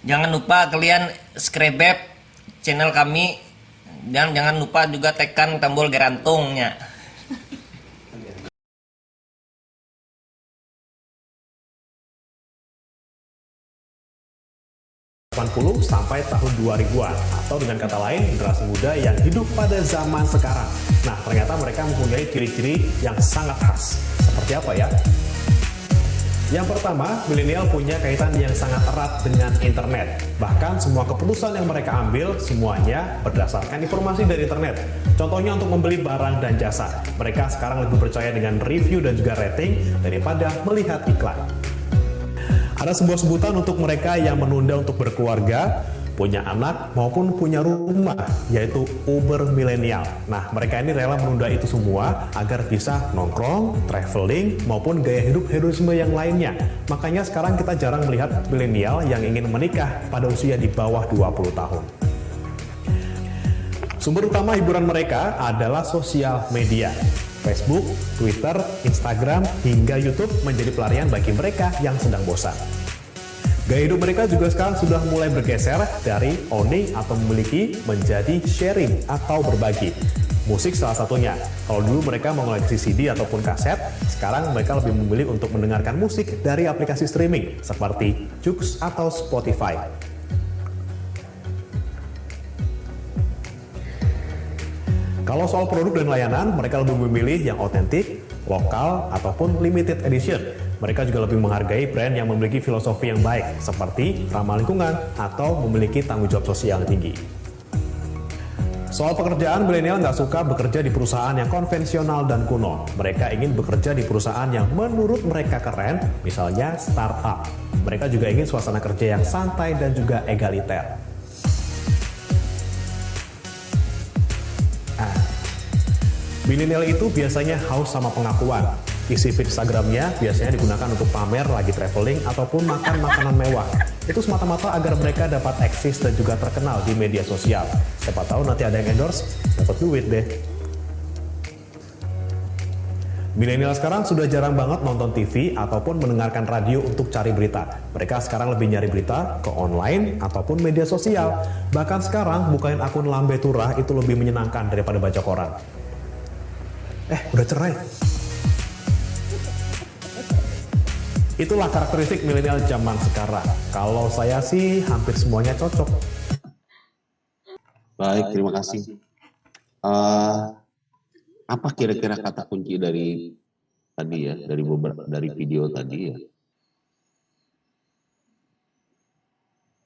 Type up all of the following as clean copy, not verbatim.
Jangan lupa kalian subscribe channel kami dan jangan lupa juga tekan tombol gerantungnya. 80 sampai tahun 2000-an, atau dengan kata lain generasi muda yang hidup pada zaman sekarang. Nah, ternyata mereka mempunyai ciri-ciri yang sangat khas. Seperti apa ya? Yang pertama, milenial punya kaitan yang sangat erat dengan internet. Bahkan semua keputusan yang mereka ambil semuanya berdasarkan informasi dari internet. Contohnya untuk membeli barang dan jasa. Mereka sekarang lebih percaya dengan review dan juga rating daripada melihat iklan. Ada sebuah sebutan untuk mereka yang menunda untuk berkeluarga, punya anak, maupun punya rumah, yaitu Uber milenial. Nah, mereka ini rela menunda itu semua agar bisa nongkrong, traveling, maupun gaya hidup hedonisme yang lainnya. Makanya sekarang kita jarang melihat milenial yang ingin menikah pada usia di bawah 20 tahun. Sumber utama hiburan mereka adalah sosial media. Facebook, Twitter, Instagram, hingga YouTube menjadi pelarian bagi mereka yang sedang bosan. Gaya hidup mereka juga sekarang sudah mulai bergeser dari owning atau memiliki menjadi sharing atau berbagi. Musik salah satunya. Kalau dulu mereka mengoleksi CD ataupun kaset, sekarang mereka lebih memilih untuk mendengarkan musik dari aplikasi streaming seperti Joox atau Spotify. Kalau soal produk dan layanan, mereka lebih memilih yang otentik, lokal, ataupun limited edition. Mereka juga lebih menghargai brand yang memiliki filosofi yang baik, seperti ramah lingkungan atau memiliki tanggung jawab sosial yang tinggi. Soal pekerjaan, milenial nggak suka bekerja di perusahaan yang konvensional dan kuno. Mereka ingin bekerja di perusahaan yang menurut mereka keren, misalnya startup. Mereka juga ingin suasana kerja yang santai dan juga egaliter. Milenial itu biasanya haus sama pengakuan. Isi feed Instagramnya biasanya digunakan untuk pamer lagi traveling ataupun makan makanan mewah. Itu semata-mata agar mereka dapat eksis dan juga terkenal di media sosial. Siapa tahu nanti ada yang endorse, dapat duit deh. Milenial sekarang sudah jarang banget nonton TV ataupun mendengarkan radio untuk cari berita. Mereka sekarang lebih nyari berita ke online ataupun media sosial. Bahkan sekarang bukain akun lambe turah itu lebih menyenangkan daripada baca koran. Udah cerai. Itulah karakteristik milenial zaman sekarang. Kalau saya sih hampir semuanya cocok. Baik, terima kasih. Apa kira-kira kata kunci dari tadi ya, dari video tadi ya?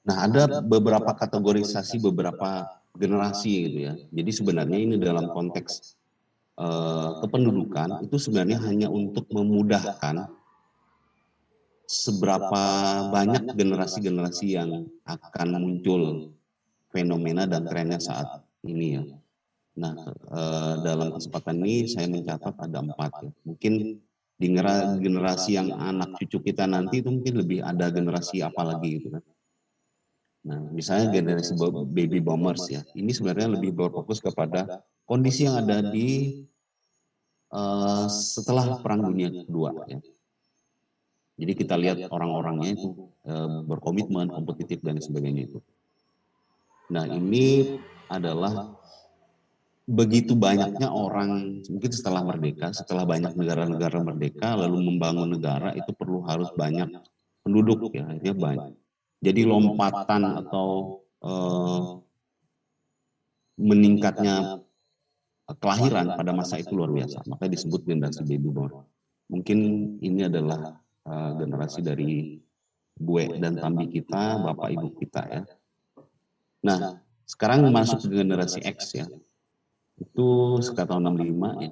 Nah, ada beberapa kategorisasi beberapa generasi gitu ya. Jadi sebenarnya ini dalam konteks kependudukan itu sebenarnya hanya untuk memudahkan seberapa banyak generasi-generasi yang akan muncul fenomena dan trennya saat ini ya. Nah, dalam kesempatan ini saya mencatat ada 4 ya. Mungkin di generasi yang anak cucu kita nanti itu mungkin lebih ada generasi apa lagi gitu kan. Nah, misalnya generasi baby boomers ya. Ini sebenarnya lebih berfokus kepada kondisi yang ada di setelah Perang Dunia Kedua ya. Jadi kita lihat orang-orangnya itu berkomitmen, kompetitif dan sebagainya itu. Nah, ini adalah begitu banyaknya orang, mungkin setelah merdeka, setelah banyak negara-negara merdeka, lalu membangun negara itu perlu harus banyak penduduk ya, akhirnya banyak. Jadi lompatan atau meningkatnya kelahiran pada masa itu luar biasa, makanya disebut generasi baby boom. Mungkin ini adalah generasi dari gue dan tambi kita, bapak ibu kita ya. Nah, sekarang masuk ke generasi X ya. Itu sekitar tahun 65 ya.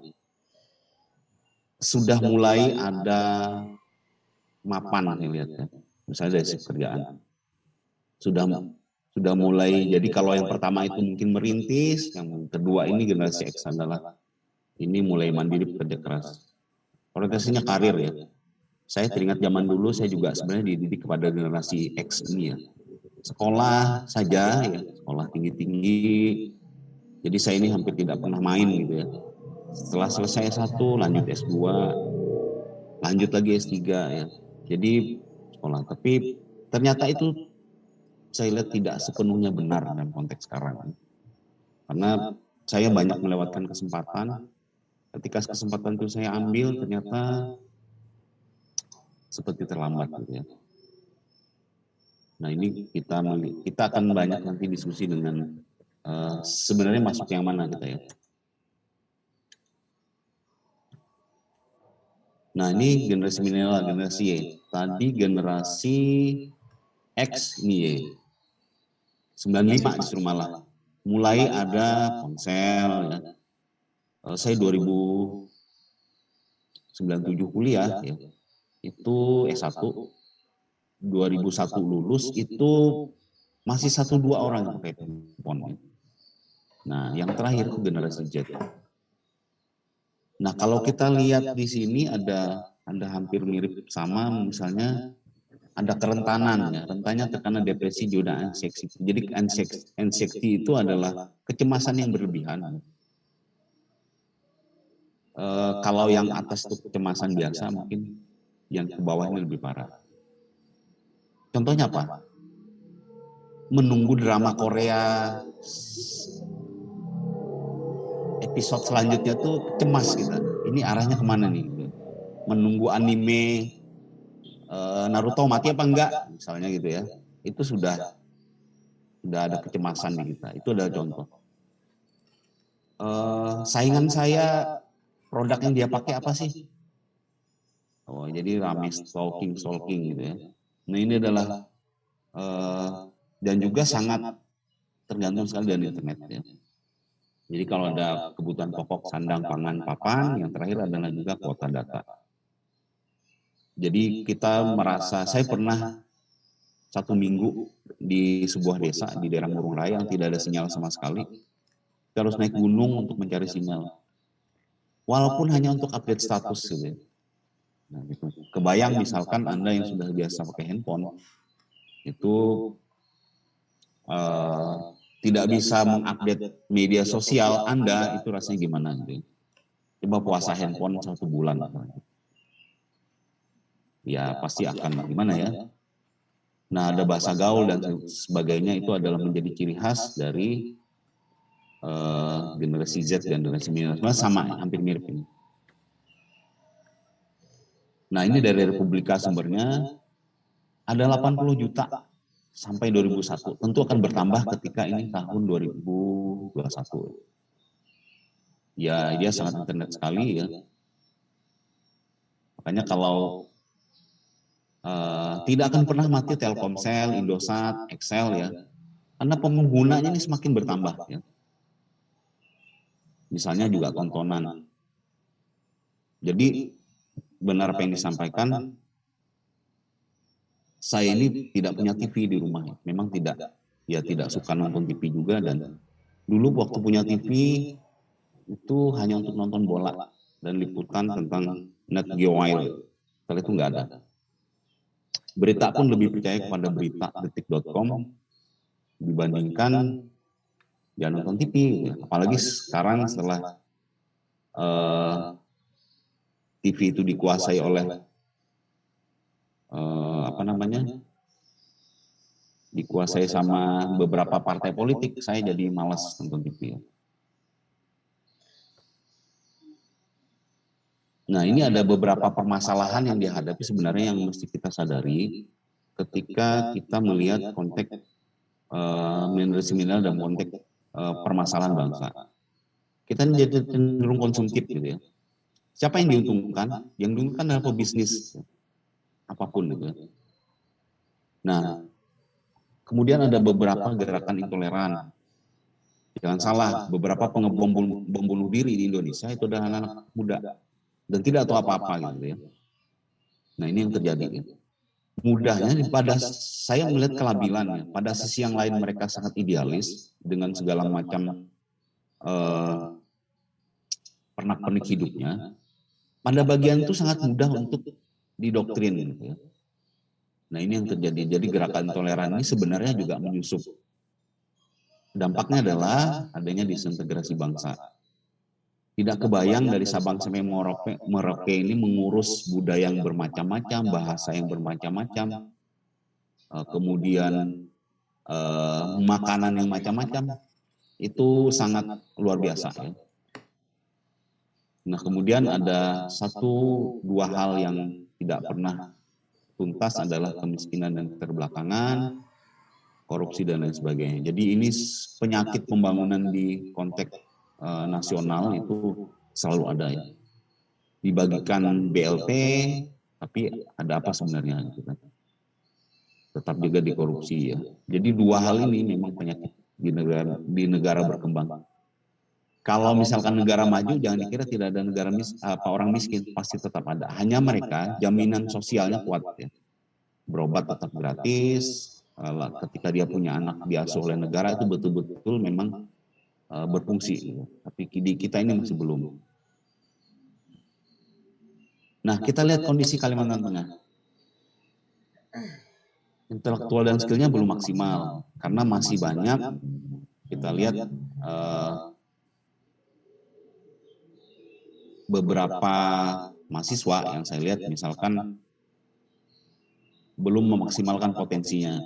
Sudah mulai ada mapan saya lihat ya. Misalnya dari sisi kerjaan. Sudah mulai, jadi kalau yang pertama itu mungkin merintis, yang kedua ini generasi X adalah ini mulai mandiri bekerja keras. Orientasinya karir ya. Saya teringat zaman dulu saya juga sebenarnya dididik kepada generasi X ini ya. Sekolah saja ya, sekolah tinggi-tinggi. Jadi saya ini hampir tidak pernah main gitu ya. Setelah selesai S1 lanjut S2, lanjut lagi S3 ya. Jadi sekolah, tapi ternyata itu saya lihat tidak sepenuhnya benar dalam konteks sekarang. Karena saya banyak melewatkan kesempatan, ketika kesempatan itu saya ambil ternyata seperti terlambat gitu ya. Nah ini kita akan banyak nanti diskusi dengan sebenarnya masuk yang mana kita ya. Nah ini generasi milenial, generasi Y. Tadi generasi X ini Y. 95 justru malah. Mulai ada ponsel ya. Saya 2097 kuliah ya. Itu S1. 2001 lulus itu masih 1-2 orang yang pakai handphone. Nah, yang terakhir itu generasi Z. Nah, kalau kita lihat di sini ada hampir mirip sama, misalnya ada kerentanan ya, rentannya terkena depresi juga anxiety. Jadi anxiety itu adalah kecemasan yang berlebihan. Kalau yang atas itu kecemasan biasa, mungkin yang ke bawah ini lebih parah. Contohnya apa? Menunggu drama Korea episode selanjutnya tuh cemas kita. Ini arahnya kemana nih? Menunggu anime Naruto mati apa enggak? Misalnya gitu ya. Itu sudah ada kecemasan di kita. Itu adalah contoh. Saingan saya produk yang dia pakai apa sih? Oh, jadi rame stalking gitu ya. Nah ini adalah dan juga sangat tergantung sekali dari internet ya. Jadi kalau ada kebutuhan pokok sandang, pangan, papan, yang terakhir adalah juga kuota data. Jadi kita merasa, saya pernah 1 minggu di sebuah desa di daerah Murung Raya yang tidak ada sinyal sama sekali. Kita harus naik gunung untuk mencari sinyal. Walaupun hanya untuk update status gitu. Nah, gitu. Kebayang misalkan Anda yang sudah biasa pakai handphone, itu tidak bisa mengupdate media sosial Anda, itu rasanya gimana gitu. Coba puasa handphone 1 bulan. Ya pasti akan gimana ya. Nah ada bahasa gaul dan sebagainya, itu adalah menjadi ciri khas dari generasi Z dan generasi milenial. Sama, hampir mirip ini. Nah ini dari Republika sumbernya, ada 80 juta sampai 2001. Tentu akan bertambah ketika ini tahun 2021. Ya dia sangat internet sekali ya. Makanya kalau tidak akan pernah mati Telkomsel, Indosat, Excel ya. Karena penggunanya ini semakin bertambah ya. Misalnya juga tontonan. Jadi benar apa yang disampaikan, saya ini tidak punya TV di rumah. Memang tidak suka nonton TV juga, dan dulu waktu punya TV itu hanya untuk nonton bola dan liputan tentang Nat Geo Wild. Setelah itu nggak ada. Berita pun lebih percaya kepada berita detik.com dibandingkan ya nonton TV. Apalagi sekarang setelah TV itu dikuasai oleh dikuasai sama beberapa partai politik, saya jadi malas nonton TV. Nah ini ada beberapa permasalahan yang dihadapi sebenarnya yang mesti kita sadari ketika kita melihat konteks generasi milenial dan konteks permasalahan bangsa. Kita jadi cenderung konsumtif gitu ya. Siapa yang diuntungkan? Yang diuntungkan adalah pebisnis, apapun gitu ya. Nah, kemudian ada beberapa gerakan intoleran. Jangan salah, beberapa pengebom bom bunuh diri di Indonesia itu adalah anak-anak muda dan tidak tahu apa-apa gitu ya. Nah ini yang terjadi. Ya. Mudahnya pada saya melihat kelabilannya. Pada sisi yang lain mereka sangat idealis dengan segala macam pernak-pernik hidupnya. Pada bagian itu sangat mudah untuk didoktrin gitu ya. Nah ini yang terjadi. Jadi gerakan intoleran ini sebenarnya juga menyusup. Dampaknya adalah adanya disintegrasi bangsa. Tidak kebayang dari Sabang sampai Merauke ini mengurus budaya yang bermacam-macam, bahasa yang bermacam-macam, kemudian makanan yang macam-macam, itu sangat luar biasa ya. Nah kemudian ada satu dua hal yang tidak pernah tuntas adalah kemiskinan dan keterbelakangan, korupsi dan lain sebagainya. Jadi ini penyakit pembangunan di konteks nasional itu selalu ada ya. Dibagikan BLT, tapi ada apa sebenarnya gitu kan. Tetap juga dikorupsi ya. Jadi dua hal ini memang penyakit di negara berkembang. Kalau misalkan negara maju, jangan dikira tidak ada orang miskin, pasti tetap ada. Hanya mereka jaminan sosialnya kuat ya. Berobat tetap gratis, ketika dia punya anak diasuh oleh negara itu betul-betul memang berfungsi. Tapi di kita ini masih belum. Nah kita lihat kondisi Kalimantan Tengah. Intelektual dan skillnya belum maksimal, karena masih banyak kita lihat beberapa mahasiswa yang saya lihat misalkan belum memaksimalkan potensinya.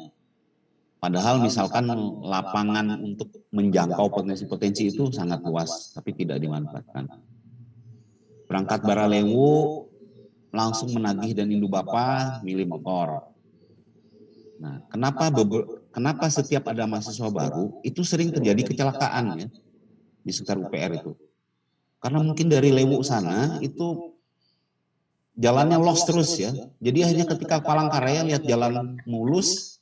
Padahal misalkan lapangan untuk menjangkau potensi-potensi itu sangat luas, tapi tidak dimanfaatkan. Berangkat Baralewu, langsung menagih dan Indu Bapa, milih motor. Nah, kenapa setiap ada mahasiswa baru, itu sering terjadi kecelakaan ya, di sekitar UPR itu. Karena mungkin dari Lewu sana itu jalannya los terus ya. Jadi akhirnya ketika Palangkaraya lihat jalan mulus,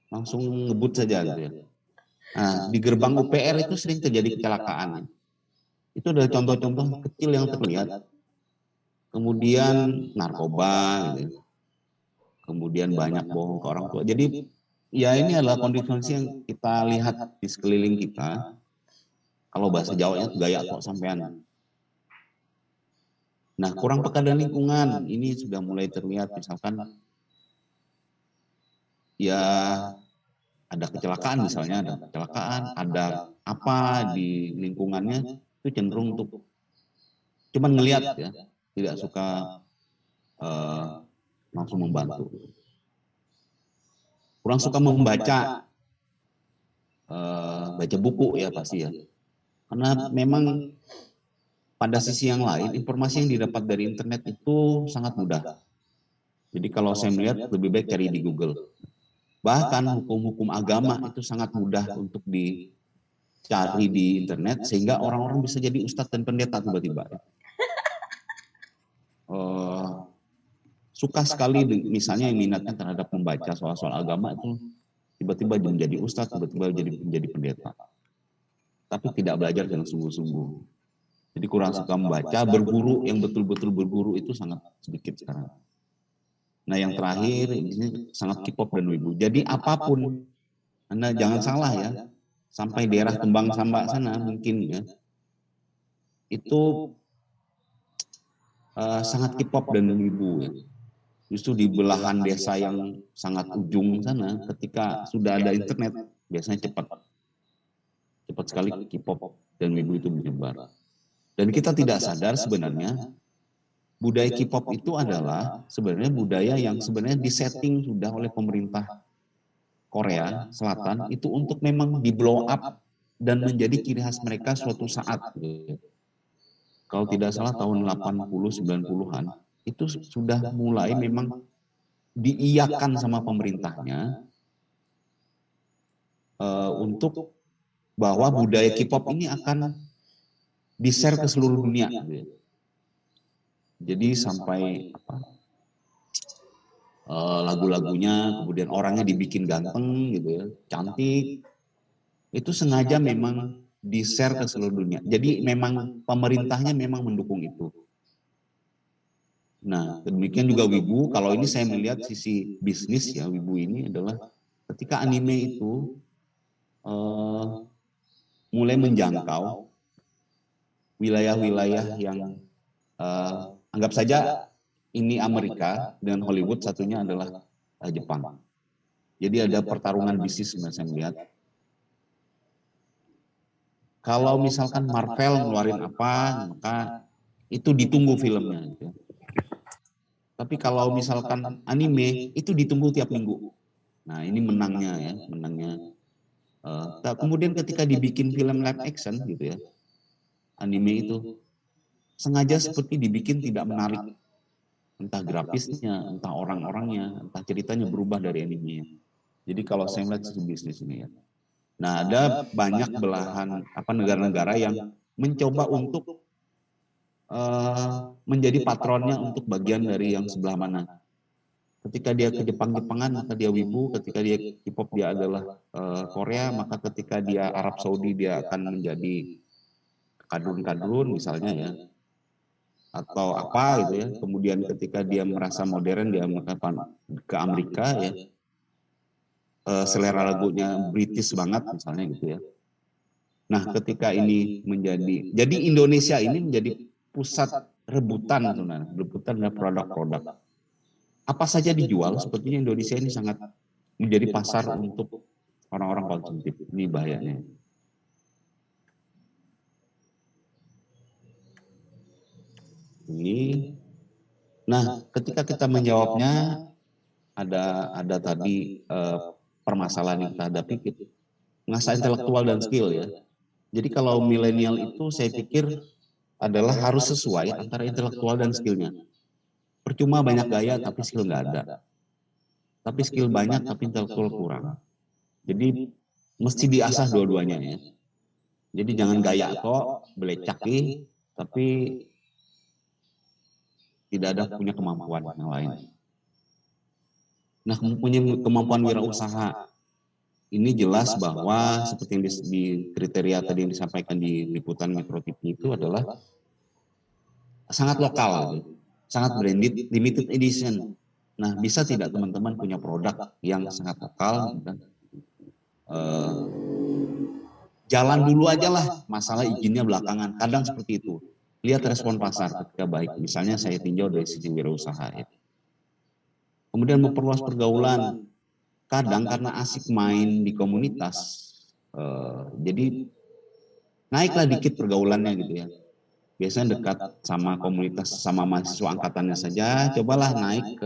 langsung ngebut saja gitu ya. Nah, di gerbang UPR itu sering terjadi kecelakaan. Itu ada contoh-contoh kecil yang terlihat. Kemudian narkoba, gitu. Kemudian banyak bohong ke orang tua. Jadi ya ini adalah kondisi yang kita lihat di sekeliling kita. Kalau bahasa Jawanya gaya kok sampean. Nah, kurang peka dan lingkungan ini sudah mulai terlihat, misalkan ya ada kecelakaan misalnya, ada apa di lingkungannya itu cenderung untuk cuman ngelihat ya, tidak suka langsung membantu. Kurang suka membaca, baca buku ya pasti ya. Karena memang pada sisi yang lain, informasi yang didapat dari internet itu sangat mudah. Jadi kalau saya melihat lebih baik cari di Google. Bahkan hukum-hukum agama itu sangat mudah untuk dicari di internet, sehingga orang-orang bisa jadi ustadz dan pendeta tiba-tiba. Suka sekali misalnya yang minatnya terhadap membaca soal-soal agama itu tiba-tiba menjadi ustadz, tiba-tiba menjadi pendeta. Tapi tidak belajar dengan sungguh-sungguh. Jadi kurang suka membaca, berguru, yang betul-betul berguru itu sangat sedikit sekarang. Nah yang terakhir, ini sangat K-pop dan wibu. Jadi apapun, Anda jangan salah ya, sampai daerah Tembang Samba sana mungkin ya, itu sangat K-pop dan wibu ya. Justru di belahan desa yang sangat ujung sana, ketika sudah ada internet, biasanya cepat sekali K-pop dan wibu itu menyebar. Dan kita tidak sadar sebenarnya budaya K-pop itu adalah sebenarnya budaya yang sebenarnya disetting sudah oleh pemerintah Korea Selatan itu untuk memang di blow up dan menjadi ciri khas mereka suatu saat. Kalau tidak salah tahun 80-90-an itu sudah mulai memang diiyakan sama pemerintahnya untuk bahwa budaya K-pop ini akan di-share ke seluruh dunia. Jadi sampai lagu-lagunya, kemudian orangnya dibikin ganteng gitu ya, cantik. Itu sengaja memang di-share ke seluruh dunia. Jadi memang pemerintahnya memang mendukung itu. Nah, demikian juga wibu. Kalau ini saya melihat sisi bisnis ya, wibu ini adalah ketika anime itu mulai menjangkau wilayah-wilayah yang anggap saja ini Amerika dengan Hollywood, satunya adalah Jepang. Jadi ada pertarungan bisnis yang saya melihat. Kalau misalkan Marvel ngeluarin apa, maka itu ditunggu filmnya. Tapi kalau misalkan anime, itu ditunggu tiap minggu. Nah ini menangnya ya, menangnya. Kemudian ketika dibikin film live action gitu ya, anime itu sengaja seperti dibikin tidak menarik, entah grafisnya, entah orang-orangnya, entah ceritanya berubah dari animenya. Jadi kalau saya melihat sisi bisnis ini ya. Nah ada banyak belahan negara-negara yang mencoba untuk menjadi patronnya untuk bagian dari yang sebelah mana. Ketika dia ke Jepang-Jepangan maka dia wibu, ketika dia K-pop dia adalah Korea, maka ketika dia Arab Saudi dia akan menjadi kadrun-kadrun misalnya ya, atau apa gitu ya. Kemudian ketika dia merasa modern dia ke Amerika ya, selera lagunya British banget misalnya gitu ya. Nah ketika ini jadi Indonesia ini menjadi pusat rebutan sebenarnya, rebutan dan produk-produk. Apa saja dijual, sepertinya Indonesia ini sangat menjadi pasar untuk orang-orang konsumtif. Ini bahayanya. Ini. Nah, ketika kita menjawabnya ada tadi permasalahan yang kita hadapi, mengasah intelektual dan skill ya. Jadi kalau milenial itu saya pikir adalah harus sesuai antara intelektual dan skillnya. Percuma banyak gaya tapi skill nggak ada. Tapi skill banyak tapi intelektual kurang. Jadi mesti diasah dua-duanya ya. Jadi jangan gaya atau belecaki tapi tidak ada punya kemampuan yang lain. Nah, punya kemampuan wirausaha ini jelas bahwa seperti yang di kriteria tadi yang disampaikan di liputan Metro TV itu adalah sangat lokal, sangat branded, limited edition. Nah, bisa tidak teman-teman punya produk yang sangat lokal dan jalan dulu aja lah, masalah izinnya belakangan. Kadang seperti itu. Lihat respon pasar ketika baik. Misalnya saya tinjau dari sisi wirausaha ya. Kemudian memperluas pergaulan. Kadang karena asik main di komunitas, jadi naiklah dikit pergaulannya gitu ya. Biasanya dekat sama komunitas, sama mahasiswa angkatannya saja, cobalah naik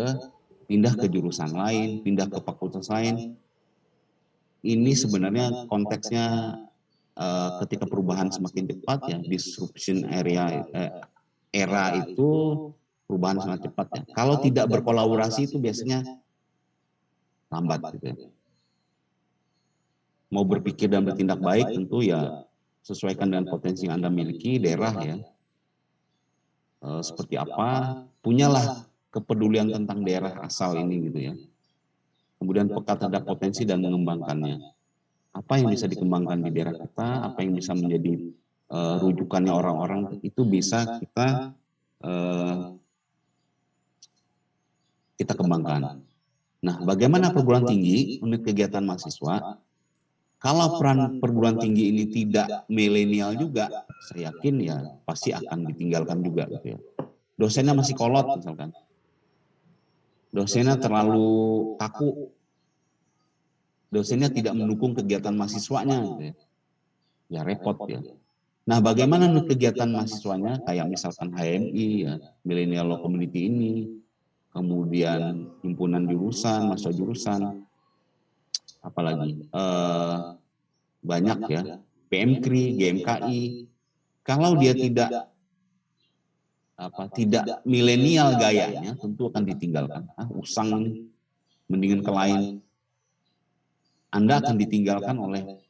pindah ke jurusan lain, pindah ke fakultas lain. Ini sebenarnya konteksnya ketika perubahan semakin cepat ya, disruption era itu perubahan sangat cepat ya. Kalau tidak berkolaborasi itu biasanya lambat gitu ya. Mau berpikir dan bertindak baik tentu ya sesuaikan dengan potensi yang Anda miliki, daerah ya. Seperti apa, punyalah kepedulian tentang daerah asal ini gitu ya. Kemudian peka terhadap potensi dan mengembangkannya. Apa yang bisa dikembangkan di daerah kita, apa yang bisa menjadi rujukannya orang-orang, itu bisa kita kembangkan. Nah, bagaimana perguruan tinggi, unit kegiatan mahasiswa, kalau peran perguruan tinggi ini tidak milenial juga, saya yakin ya pasti akan ditinggalkan juga gitu ya. Dosennya masih kolot misalkan. Dosennya terlalu kaku. Dosennya tidak mendukung kegiatan mahasiswanya gitu ya. Ya repot ya. Nah, bagaimana kegiatan mahasiswanya kayak misalkan HMI ya, Millennial Law Community ini, kemudian himpunan jurusan, mahasiswa jurusan, apalagi banyak ya, PMKRI, GMKI. Kalau dia tidak milenial gayanya, tentu akan ditinggalkan. Usang nih, mendingan ke lain. Anda akan ditinggalkan oleh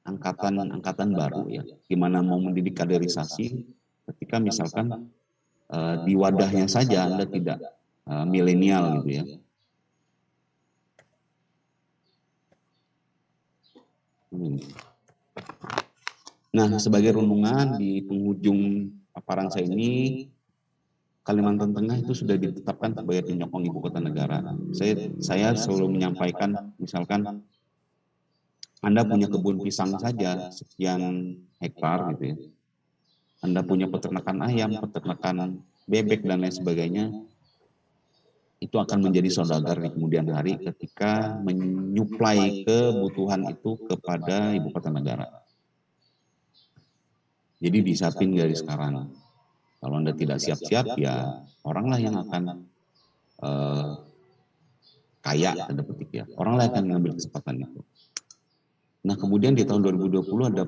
angkatan baru ya. Gimana mau mendidik kaderisasi ketika misalkan di wadahnya saja Anda tidak milenial gitu ya. Nah, sebagai renungan di penghujung paparan saya ini, Kalimantan Tengah itu sudah ditetapkan sebagai penyokong ibu kota negara. Saya selalu menyampaikan, misalkan Anda punya kebun pisang saja sekian hektar gitu ya. Anda punya peternakan ayam, peternakan bebek dan lain sebagainya, itu akan menjadi saudagar di kemudian hari ketika menyuplai kebutuhan itu kepada ibu kota negara. Jadi disiapin dari sekarang. Kalau Anda tidak siap-siap ya oranglah yang akan kaya, tanda petik ya. Orang lain akan mengambil kesempatan itu. Nah kemudian di tahun 2020 ada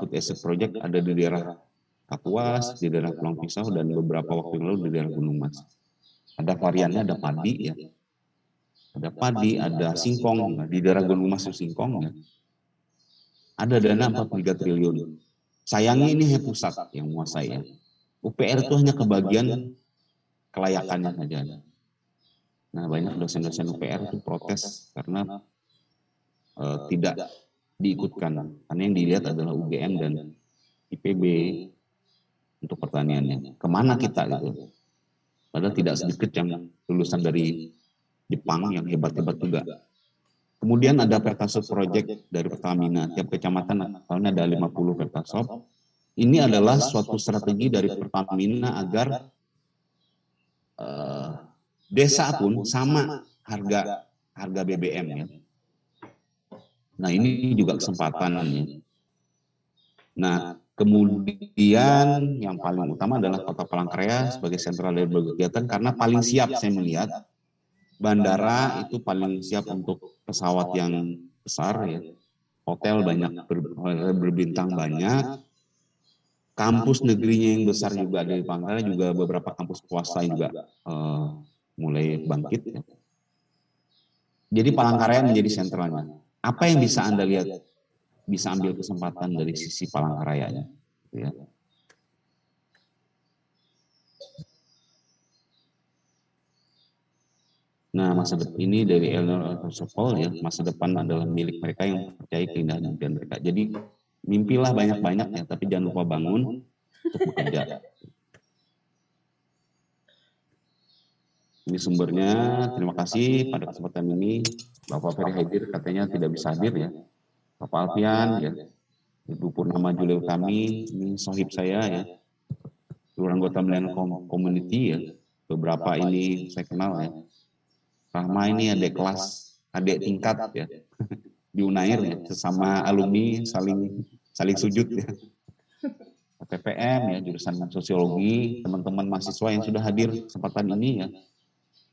food asset project ada di daerah Kapuas, di daerah Pulang Pisau, dan beberapa waktu lalu di daerah Gunung Mas. Ada variannya, ada padi ya. Ada padi, ada singkong. Nah, di daerah Gunung Mas itu singkong ya. Ada dana 43 triliun. Sayangnya ini hanya pusat yang menguasai ya. UPR itu hanya kebagian kelayakannya saja. Nah banyak dosen-dosen UPR itu protes karena tidak diikutkan. Karena yang dilihat adalah UGM dan IPB untuk pertaniannya. Kemana kita gitu? Padahal tidak sedikit yang lulusan dari Jepang yang hebat-hebat juga. Kemudian ada Pertasop Project dari Pertamina. Tiap kecamatan awalnya ada 50 Pertasop. Ini adalah suatu strategi dari Pertamina agar desa pun sama harga BBM ya. Nah ini juga kesempatannya. Nah kemudian yang paling utama adalah Kota Palangkaraya sebagai sentral dari berbagai kegiatan karena paling siap saya melihat bandara itu paling siap untuk pesawat yang besar ya. Hotel banyak berbintang banyak. Kampus negerinya yang besar juga ada di Palangkaraya, juga beberapa kampus swasta juga mulai bangkit ya. Jadi Palangkaraya menjadi sentralnya. Apa yang bisa Anda lihat bisa ambil kesempatan dari sisi Palangkarayanya ya. Nah, masa depan ini dari Eleanor Roosevelt ya, masa depan adalah milik mereka yang percaya keindahan impian mereka. Jadi mimpilah banyak-banyak ya, tapi jangan lupa bangun untuk bekerja. Ini sumbernya, terima kasih pada kesempatan ini. Bapak Ferry hadir, katanya tidak bisa hadir ya. Bapak Alfian, ya. Ibu Purnama Julil kami, ini sohib saya ya. Seluruh anggota Millennium Community ya. Beberapa ini saya kenal ya. Rahma ini adik kelas, adik tingkat ya. Di Unair ya, sesama alumni saling sujud ya. PPM ya, jurusan sosiologi, teman-teman mahasiswa yang sudah hadir kesempatan ini ya.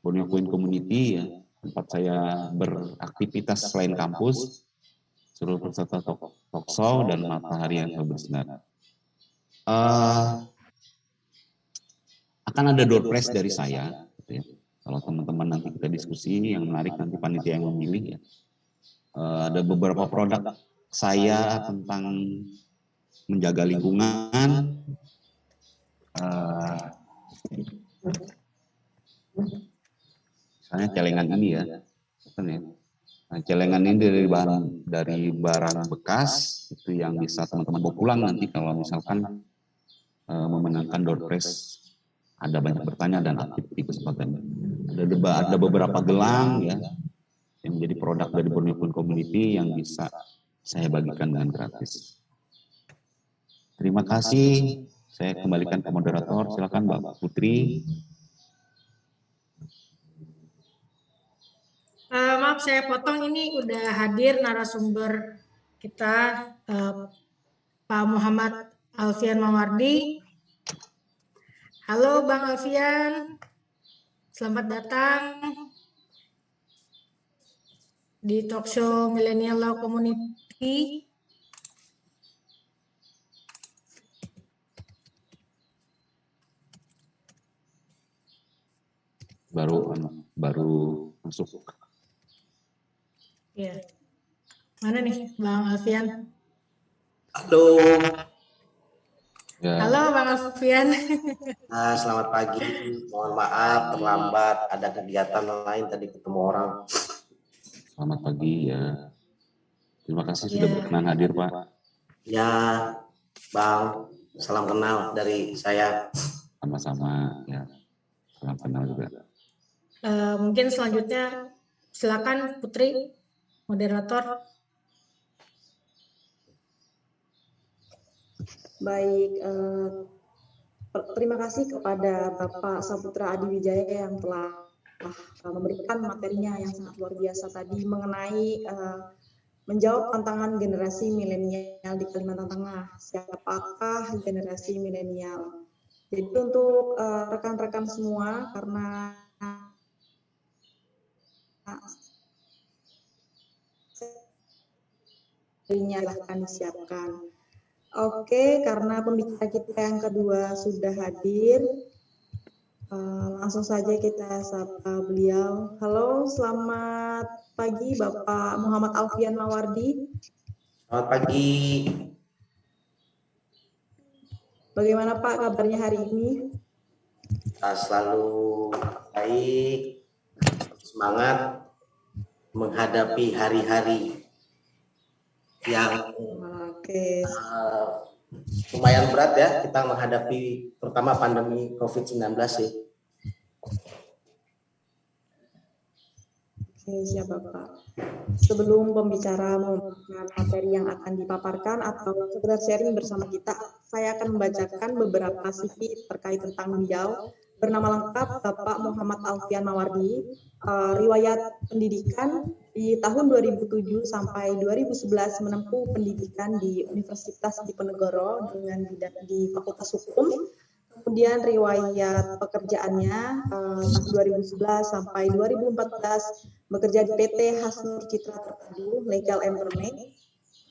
Borneo Queen Community ya, tempat saya beraktivitas selain kampus, seluruh peserta talkshow dan matahari yang selalu bersinar. Akan ada door prize dari saya, gitu ya. Kalau teman-teman nanti kita diskusi, yang menarik nanti panitia yang memilih ya. Ada beberapa produk saya tentang menjaga lingkungan. Misalnya celengan ini ya. Nah, celengan ini dari barang bekas itu yang bisa teman-teman bawa pulang nanti kalau misalkan memenangkan door prize. Ada banyak bertanya dan aktif di kesempatan. Ada beberapa gelang ya yang menjadi produk dari Borneo Queen Community yang bisa saya bagikan dengan gratis. Terima kasih. Saya kembalikan ke moderator. Silakan Mbak Putri. Maaf saya potong, ini udah hadir narasumber kita Pak Muhammad Alfian Mawardi. Halo Bang Alfian, selamat datang di talkshow Millennial Law Community. Baru masuk. Ya. Mana nih Bang Alfian? Halo. Ya. Halo Bang Alfian. Selamat pagi. Mohon maaf terlambat, ada kegiatan lain tadi ketemu orang. Selamat pagi ya. Terima kasih sudah berkenan hadir Pak. Ya, Bang. Salam kenal dari saya. Sama-sama ya. Salam kenal juga. Mungkin selanjutnya silakan Putri, moderator. Baik, terima kasih kepada Bapak Saputra Adiwijaya yang telah memberikan materinya yang sangat luar biasa tadi mengenai menjawab tantangan generasi milenial di Kalimantan Tengah. Siapakah generasi milenial? Jadi untuk rekan-rekan semua, karena silahkan disiapkan. Oke, karena pembicara kita yang kedua sudah hadir, langsung saja kita sapa beliau. Halo, selamat pagi Bapak Muhammad Alfian Mawardi. Selamat pagi. Bagaimana Pak kabarnya hari ini? Selalu baik, semangat menghadapi hari-hari yang lumayan berat ya, kita menghadapi terutama pandemi COVID-19 sih. Oke, siap Bapak. Sebelum pembicara memaparkan materi yang akan dipaparkan atau sekedar sharing bersama kita, saya akan membacakan beberapa CV terkait tentang beliau. Bernama lengkap Bapak Muhammad Alfian Mawardi, riwayat pendidikan di tahun 2007 sampai 2011 menempuh pendidikan di Universitas Diponegoro dengan bidang di Fakultas Hukum. Kemudian riwayat pekerjaannya tahun 2011 sampai 2014 bekerja di PT Hasnur Citra Terpadu Legal and Permit.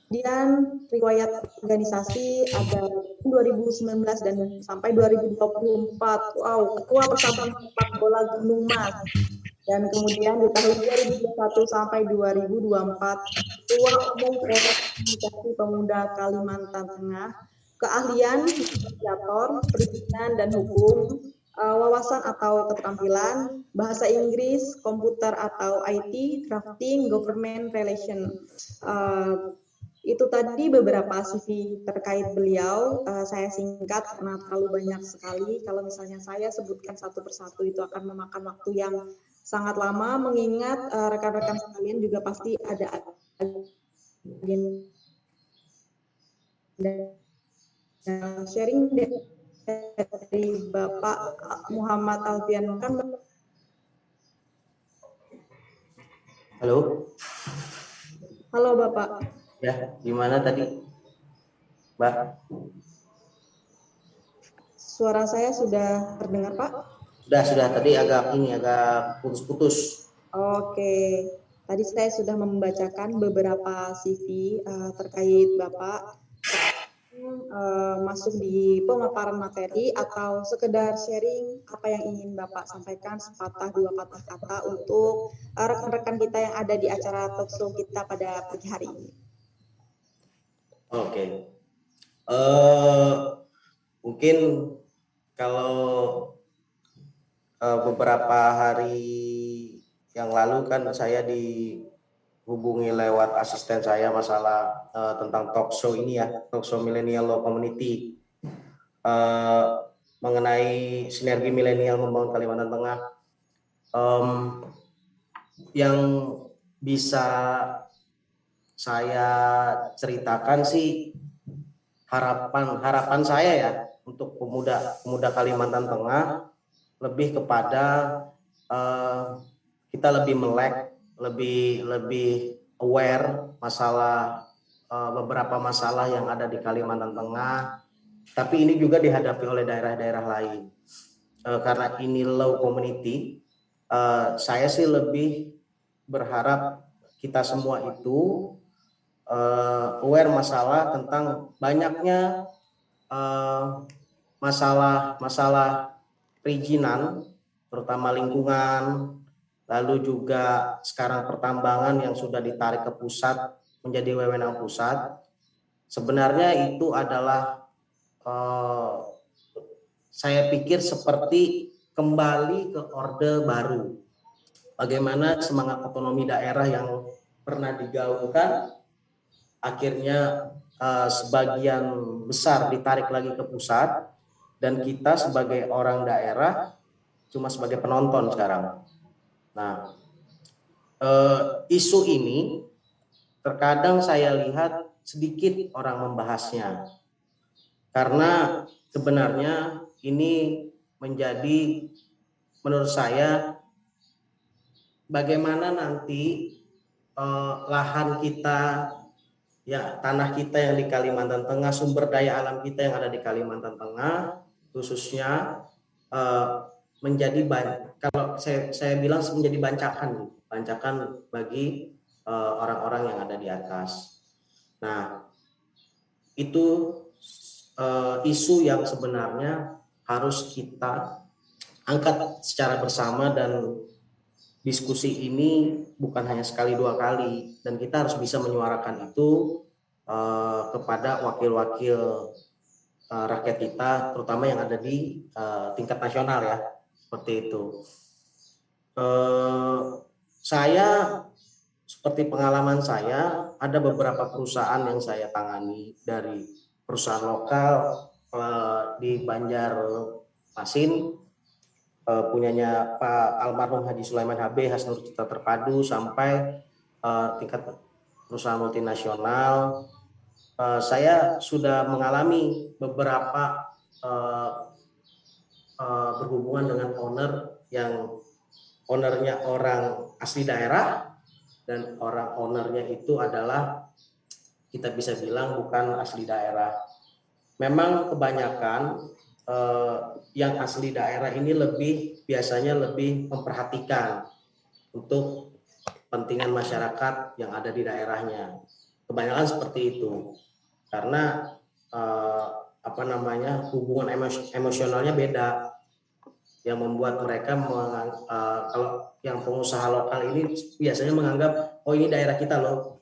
Kemudian riwayat organisasi ada 2019 dan sampai 2024. Wow, Ketua Persatuan Sepak Bola Gunung Mas. Dan kemudian di tahun 2021 sampai 2024 Ketua Umum Komunitas Pemuda Kalimantan Tengah. Keahlian mediator, perizinan dan hukum, wawasan atau keterampilan, bahasa Inggris, komputer atau IT, drafting, government relation. Itu tadi beberapa CV terkait beliau. Saya singkat karena terlalu banyak sekali. Kalau misalnya saya sebutkan satu persatu itu akan memakan waktu yang sangat lama, mengingat rekan-rekan sekalian juga pasti ada sharing dari Bapak Muhammad Alfian. Halo. Halo Bapak. Ya, gimana tadi, Mbak? Suara saya sudah terdengar, Pak? Sudah tadi agak putus-putus. Oke, tadi saya sudah membacakan beberapa CV terkait Bapak. Masuk di pemaparan materi atau sekedar sharing apa yang ingin Bapak sampaikan sepatah dua patah kata untuk rekan-rekan kita yang ada di acara talkshow kita pada pagi hari ini. Oke. Mungkin kalau beberapa hari yang lalu kan saya dihubungi lewat asisten saya masalah tentang talkshow ini ya, talkshow Millennial Law Community, mengenai sinergi milenial membangun Kalimantan Tengah. Yang bisa saya ceritakan sih harapan saya ya untuk pemuda Kalimantan Tengah lebih kepada kita lebih melek, lebih aware masalah beberapa masalah yang ada di Kalimantan Tengah, tapi ini juga dihadapi oleh daerah-daerah lain. Karena ini law community, saya sih lebih berharap kita semua itu aware masalah tentang banyaknya masalah perizinan, terutama lingkungan, lalu juga sekarang pertambangan yang sudah ditarik ke pusat menjadi wewenang pusat. Sebenarnya itu adalah saya pikir seperti kembali ke orde baru. Bagaimana semangat otonomi daerah yang pernah digaungkan akhirnya sebagian besar ditarik lagi ke pusat dan kita sebagai orang daerah cuma sebagai penonton sekarang. Nah, isu ini terkadang saya lihat sedikit orang membahasnya karena sebenarnya ini menjadi menurut saya bagaimana nanti lahan kita ya, tanah kita yang di Kalimantan Tengah, sumber daya alam kita yang ada di Kalimantan Tengah khususnya menjadi kalau saya bilang menjadi bancakan. lancakan bagi orang-orang yang ada di atas. Nah, itu isu yang sebenarnya harus kita angkat secara bersama, dan diskusi ini bukan hanya sekali dua kali, dan kita harus bisa menyuarakan itu kepada wakil-wakil rakyat kita, terutama yang ada di tingkat nasional ya, seperti itu. Saya, seperti pengalaman saya, ada beberapa perusahaan yang saya tangani, dari perusahaan lokal di Banjarmasin, punyanya Pak almarhum Haji Sulaiman HB, Hasnur Cita Terpadu, sampai tingkat perusahaan multinasional. Saya sudah mengalami beberapa berhubungan dengan yang ownernya orang asli daerah, dan ownernya itu adalah, kita bisa bilang, bukan asli daerah. Memang kebanyakan yang asli daerah ini biasanya lebih memperhatikan untuk kepentingan masyarakat yang ada di daerahnya. Kebanyakan seperti itu, karena hubungan emosionalnya beda, yang membuat mereka kalau yang pengusaha lokal ini biasanya menganggap, oh ini daerah kita loh,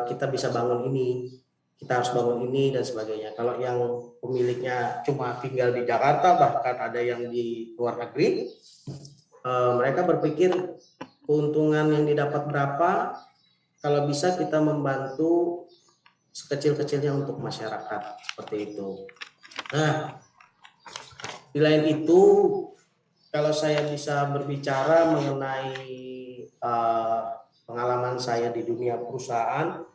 kita bisa bangun ini, kita harus bangun ini, dan sebagainya. Kalau yang pemiliknya cuma tinggal di Jakarta, bahkan ada yang di luar negeri, mereka berpikir keuntungan yang didapat berapa, kalau bisa kita membantu sekecil-kecilnya untuk masyarakat, seperti itu. Nah, di lain itu, kalau saya bisa berbicara mengenai pengalaman saya di dunia perusahaan,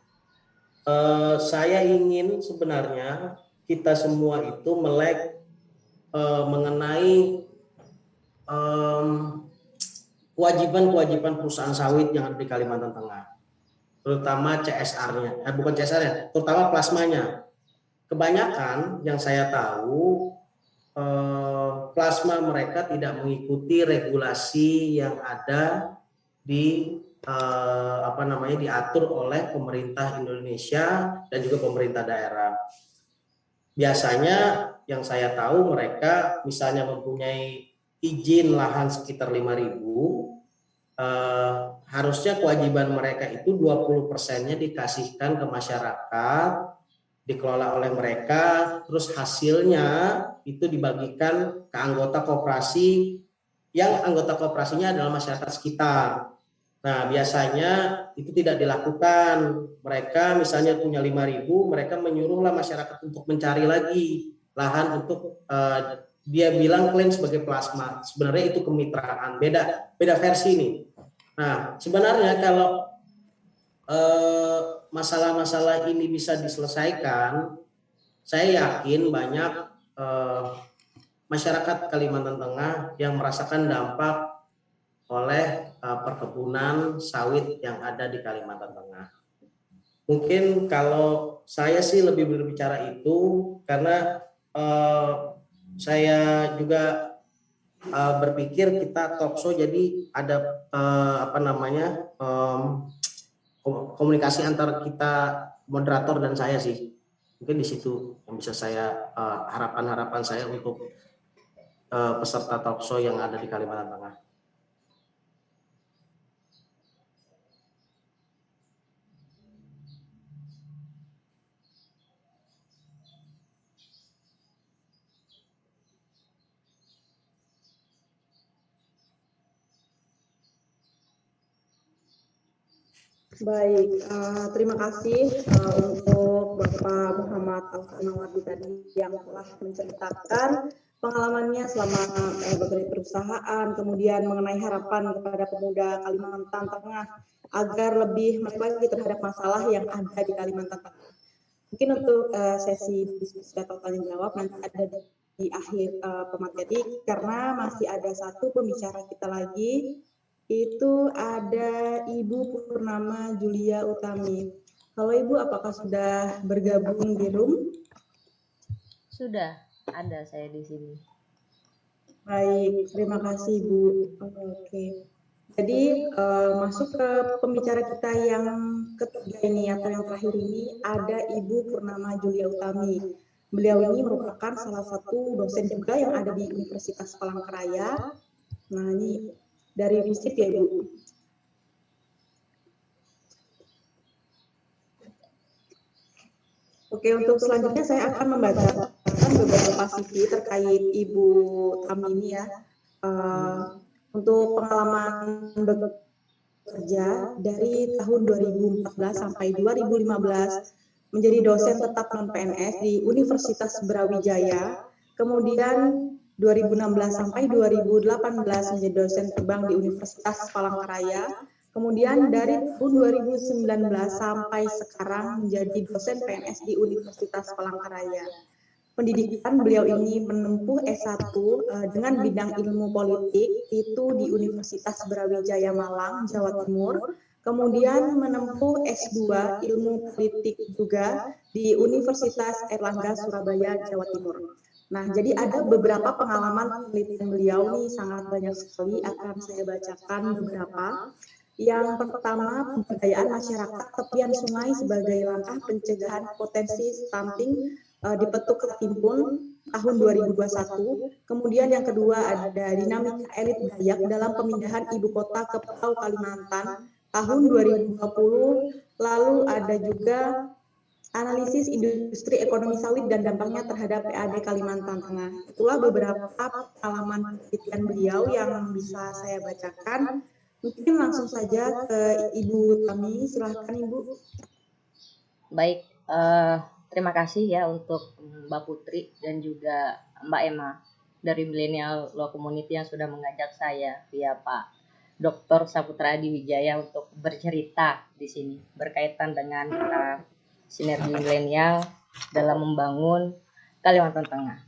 saya ingin sebenarnya kita semua itu melek mengenai kewajiban-kewajiban perusahaan sawit yang ada di Kalimantan Tengah, terutama CSR-nya, bukan CSR-nya, terutama plasmanya. Kebanyakan yang saya tahu, plasma mereka tidak mengikuti regulasi yang ada diatur oleh pemerintah Indonesia dan juga pemerintah daerah. Biasanya yang saya tahu, mereka misalnya mempunyai izin lahan sekitar 5.000, harusnya kewajiban mereka itu 20%-nya dikasihkan ke masyarakat, dikelola oleh mereka, terus hasilnya itu dibagikan ke anggota koperasi, yang anggota koperasinya adalah masyarakat sekitar. Nah, biasanya itu tidak dilakukan. Mereka misalnya punya 5.000, mereka menyuruhlah masyarakat untuk mencari lagi lahan untuk dia bilang klaim sebagai plasma. Sebenarnya itu kemitraan, beda versi nih. Nah, sebenarnya kalau masalah-masalah ini bisa diselesaikan, saya yakin banyak masyarakat Kalimantan Tengah yang merasakan dampak oleh perkebunan sawit yang ada di Kalimantan Tengah. Mungkin kalau saya sih lebih berbicara itu karena saya juga berpikir kita talkshow, jadi ada komunikasi antara kita moderator dan saya sih. Mungkin di situ yang bisa saya harapan saya untuk peserta talkshow yang ada di Kalimantan Tengah. Baik, terima kasih untuk Bapak Muhammad Al-Nawawi tadi yang telah menceritakan pengalamannya selama bekerja perusahaan, kemudian mengenai harapan kepada pemuda Kalimantan Tengah agar lebih melek lagi terhadap masalah yang ada di Kalimantan Tengah. Mungkin untuk sesi diskusi atau tanya jawab nanti ada di akhir pemateri, karena masih ada satu pembicara kita lagi, itu ada Ibu Purnama Julia Utami. Halo Ibu, apakah sudah bergabung di room? Sudah, ada saya di sini. Baik, terima kasih Bu. Oke. Jadi masuk ke pembicara kita yang ketiga ini atau yang terakhir ini ada Ibu Purnama Julia Utami. Beliau ini merupakan salah satu dosen juga yang ada di Universitas Palangkaraya. Nah ini dari FISIP ya Ibu. Oke, untuk selanjutnya saya akan membacakan beberapa CV terkait Ibu Tami ini ya. Untuk pengalaman bekerja dari tahun 2014 sampai 2015 menjadi dosen tetap non-PNS di Universitas Brawijaya, kemudian 2016 sampai 2018 menjadi dosen terbang di Universitas Palangkaraya, kemudian dari tahun 2019 sampai sekarang menjadi dosen PNS di Universitas Palangkaraya. Pendidikan beliau ini menempuh S1 dengan bidang ilmu politik itu di Universitas Brawijaya Malang, Jawa Timur. Kemudian menempuh S2 ilmu politik juga di Universitas Airlangga Surabaya, Jawa Timur. Nah, jadi ada beberapa pengalaman penelitian beliau nih sangat banyak sekali, akan saya bacakan beberapa. Yang pertama, pemberdayaan masyarakat tepian sungai sebagai langkah pencegahan potensi stunting di Petuk Katimpun tahun 2021. Kemudian yang kedua ada dinamika elit Dayak dalam pemindahan ibu kota ke Pulau Kalimantan tahun 2020. Lalu ada juga analisis industri ekonomi sawit dan dampaknya terhadap PAD Kalimantan Tengah. Itulah beberapa pengalaman penelitian beliau yang bisa saya bacakan. Mungkin langsung saja ke Ibu Tami, silahkan Ibu. Baik, terima kasih ya untuk Mbak Putri dan juga Mbak Emma dari Millennial Law Community yang sudah mengajak saya via Pak Dr. Saputra Adi Wijaya untuk bercerita di sini berkaitan dengan sinergi milenial dalam membangun Kalimantan Tengah.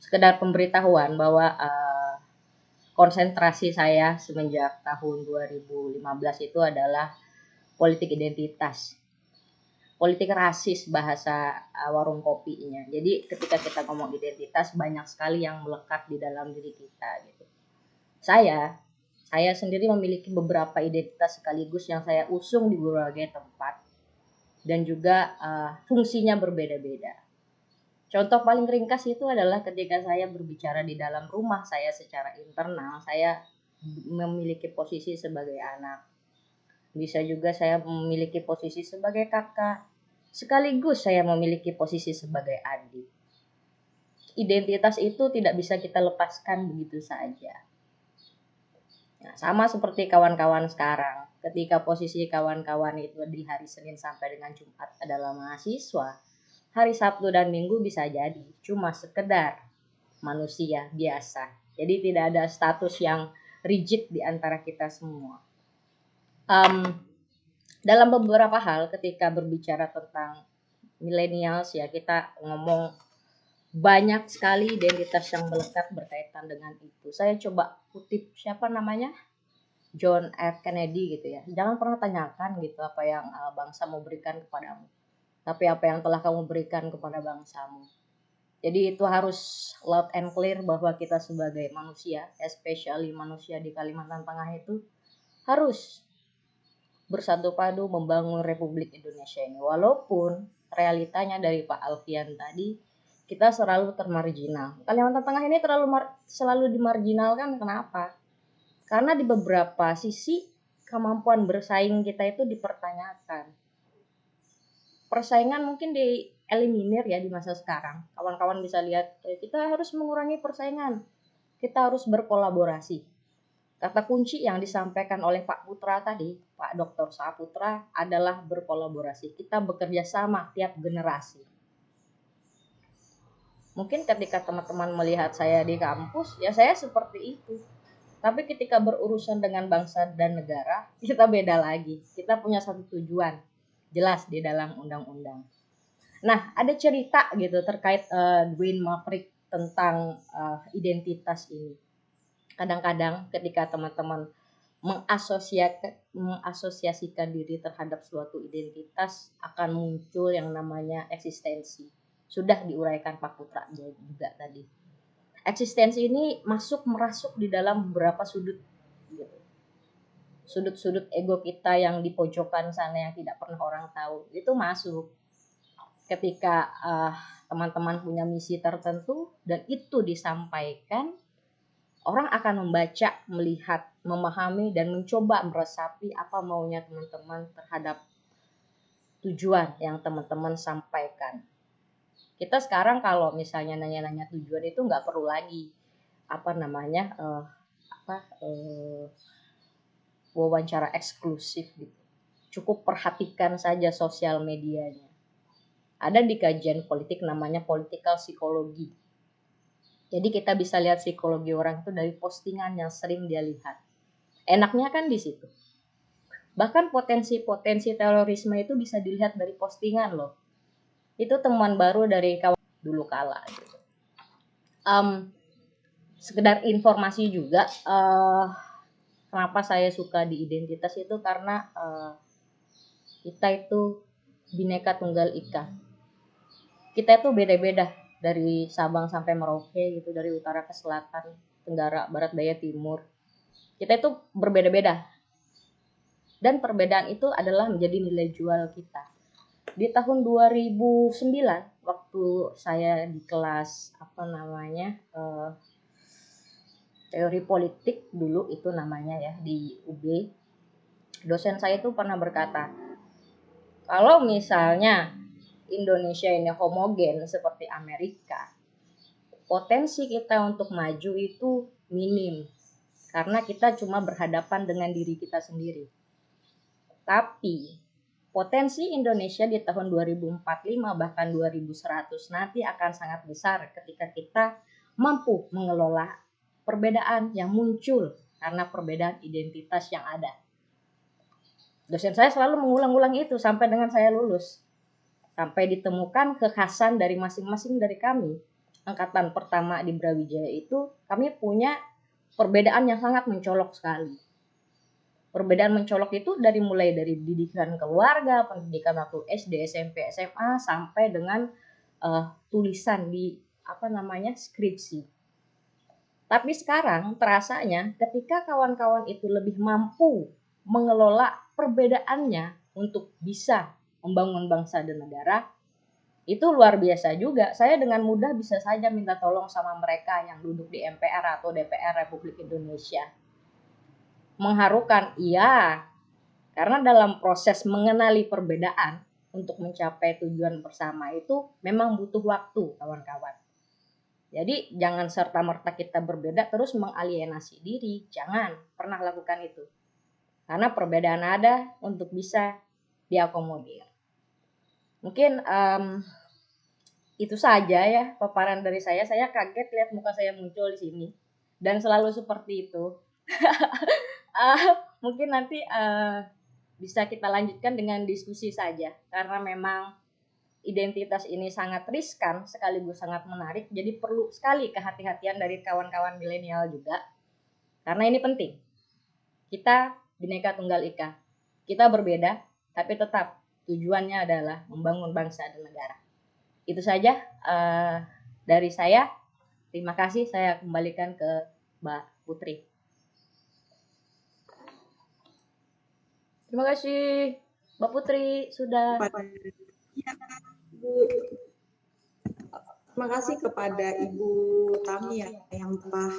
Sekedar pemberitahuan bahwa konsentrasi saya semenjak tahun 2015 itu adalah politik identitas, politik rasis bahasa warung kopinya. Jadi ketika kita ngomong identitas banyak sekali yang melekat di dalam diri kita gitu. Saya sendiri memiliki beberapa identitas sekaligus yang saya usung di berbagai tempat dan juga fungsinya berbeda-beda. Contoh paling ringkas itu adalah ketika saya berbicara di dalam rumah saya secara internal, saya memiliki posisi sebagai anak. Bisa juga saya memiliki posisi sebagai kakak, sekaligus saya memiliki posisi sebagai adik. Identitas itu tidak bisa kita lepaskan begitu saja. Nah, sama seperti kawan-kawan sekarang, ketika posisi kawan-kawan itu di hari Senin sampai dengan Jumat adalah mahasiswa, hari Sabtu dan Minggu bisa jadi cuma sekedar manusia biasa. Jadi tidak ada status yang rigid di antara kita semua. Dalam beberapa hal ketika berbicara tentang millennials ya, kita ngomong banyak sekali identitas yang melekat berkaitan dengan itu. Saya coba kutip siapa namanya? John F. Kennedy gitu ya. Jangan pernah tanyakan gitu apa yang bangsa mau berikan kepadamu, tapi apa yang telah kamu berikan kepada bangsamu. Jadi itu harus loud and clear bahwa kita sebagai manusia, especially manusia di Kalimantan Tengah itu harus bersatu padu membangun Republik Indonesia ini. Walaupun realitanya dari Pak Alfian tadi, kita selalu termarginal. Kalimantan Tengah ini selalu dimarginalkan. Kenapa? Karena di beberapa sisi kemampuan bersaing kita itu dipertanyakan. Persaingan mungkin dieliminir ya di masa sekarang. Kawan-kawan bisa lihat, kita harus mengurangi persaingan. Kita harus berkolaborasi. Kata kunci yang disampaikan oleh Pak Putra tadi, Pak Dr. Saputra, adalah berkolaborasi. Kita bekerja sama tiap generasi. Mungkin ketika teman-teman melihat saya di kampus, ya saya seperti itu. Tapi ketika berurusan dengan bangsa dan negara, kita beda lagi. Kita punya satu tujuan, jelas di dalam undang-undang. Nah, ada cerita gitu terkait Dwayne Maverick tentang identitas ini. Kadang-kadang ketika teman-teman mengasosiasikan diri terhadap suatu identitas, akan muncul yang namanya eksistensi. Sudah diuraikan Pak Putra juga tadi. eksistensi ini merasuk di dalam beberapa sudut gitu. Sudut-sudut ego kita yang di pojokan sana yang tidak pernah orang tahu itu masuk ketika teman-teman punya misi tertentu dan itu disampaikan, orang akan membaca, melihat, memahami dan mencoba meresapi apa maunya teman-teman terhadap tujuan yang teman-teman sampaikan. Kita sekarang kalau misalnya nanya-nanya tujuan itu nggak perlu lagi wawancara eksklusif gitu. Cukup perhatikan saja sosial medianya. Ada di kajian politik namanya political psychology. Jadi kita bisa lihat psikologi orang itu dari postingan yang sering dia lihat. Enaknya kan di situ. Bahkan potensi-potensi terorisme itu bisa dilihat dari postingan loh. Itu temuan baru dari kawan dulu kala gitu. Sekedar informasi juga, kenapa saya suka di identitas itu karena kita itu Bhinneka Tunggal Ika. Kita itu beda-beda dari Sabang sampai Merauke gitu, dari utara ke selatan, tenggara, barat, daya, timur. Kita itu berbeda-beda. Dan perbedaan itu adalah menjadi nilai jual kita. Di tahun 2009 waktu saya di kelas teori politik dulu itu namanya ya di UB, dosen saya itu pernah berkata, kalau misalnya Indonesia ini homogen seperti Amerika, potensi kita untuk maju itu minim karena kita cuma berhadapan dengan diri kita sendiri. Tapi potensi Indonesia di tahun 2045 bahkan 2100 nanti akan sangat besar ketika kita mampu mengelola perbedaan yang muncul karena perbedaan identitas yang ada. Dosen saya selalu mengulang-ulang itu sampai dengan saya lulus. Sampai ditemukan kekhasan dari masing-masing dari kami. Angkatan pertama di Brawijaya itu kami punya perbedaan yang sangat mencolok sekali. Perbedaan mencolok itu mulai dari pendidikan keluarga, pendidikan waktu SD, SMP, SMA sampai dengan tulisan di skripsi. Tapi sekarang terasanya ketika kawan-kawan itu lebih mampu mengelola perbedaannya untuk bisa membangun bangsa dan negara, itu luar biasa juga. Saya dengan mudah bisa saja minta tolong sama mereka yang duduk di MPR atau DPR Republik Indonesia. Mengharukan, iya, karena dalam proses mengenali perbedaan untuk mencapai tujuan bersama itu memang butuh waktu, kawan-kawan. Jadi jangan serta-merta kita berbeda terus mengalienasi diri, jangan pernah lakukan itu. Karena perbedaan ada untuk bisa diakomodir. Mungkin itu saja ya paparan dari saya. Saya kaget lihat muka saya muncul di sini dan selalu seperti itu. Mungkin nanti bisa kita lanjutkan dengan diskusi saja karena memang identitas ini sangat riskan sekaligus sangat menarik, jadi perlu sekali kehati-hatian dari kawan-kawan milenial juga karena ini penting. Kita Bhinneka Tunggal Ika, kita berbeda tapi tetap tujuannya adalah membangun bangsa dan negara. Itu saja dari saya. Terima kasih, saya kembalikan ke Mbak Putri. Terima kasih Mbak Putri sudah. Ya, Bu. Terima kasih kepada Ibu Tami yang telah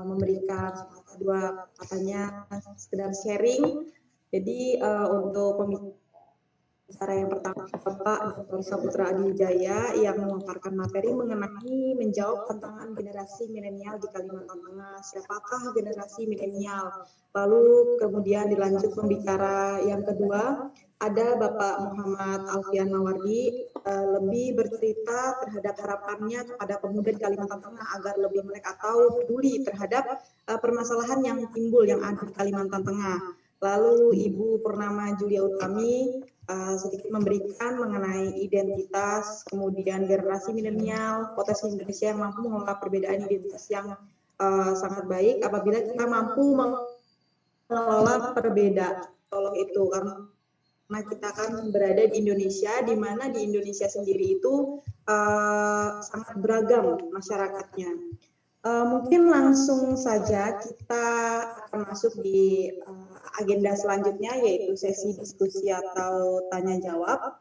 memberikan dua katanya sekedar sharing. Jadi untuk pembicara yang pertama Bapak Dr. Saputra Adiwijaya yang memaparkan materi mengenai menjawab tantangan generasi milenial di Kalimantan Tengah. Siapakah generasi milenial? Lalu kemudian dilanjut pembicara yang kedua ada Bapak Muhammad Alfian Mawardi lebih bercerita terhadap harapannya kepada pemuda di Kalimantan Tengah agar lebih mereka tahu peduli terhadap permasalahan yang timbul yang ada di Kalimantan Tengah. Lalu Ibu Purnama Julia Utami sedikit memberikan mengenai identitas, kemudian generasi milenial, potensi Indonesia yang mampu mengelola perbedaan identitas yang sangat baik apabila kita mampu mengelola perbedaan itu karena kita kan berada di Indonesia, di mana di Indonesia sendiri itu sangat beragam masyarakatnya. Mungkin langsung saja kita akan masuk di agenda selanjutnya, yaitu sesi diskusi atau tanya jawab.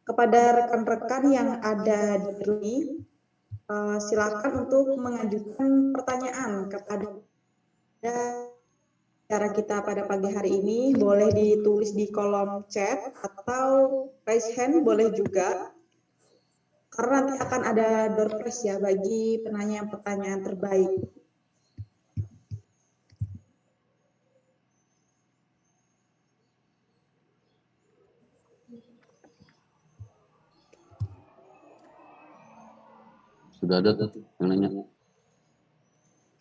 Kepada rekan-rekan yang ada di sini, silakan untuk mengajukan pertanyaan kepada acara kita pada pagi hari ini. Boleh ditulis di kolom chat atau raise hand boleh juga. Karena nanti akan ada door prize ya bagi penanya yang pertanyaan terbaik. Sudah ada tuh yang nanya.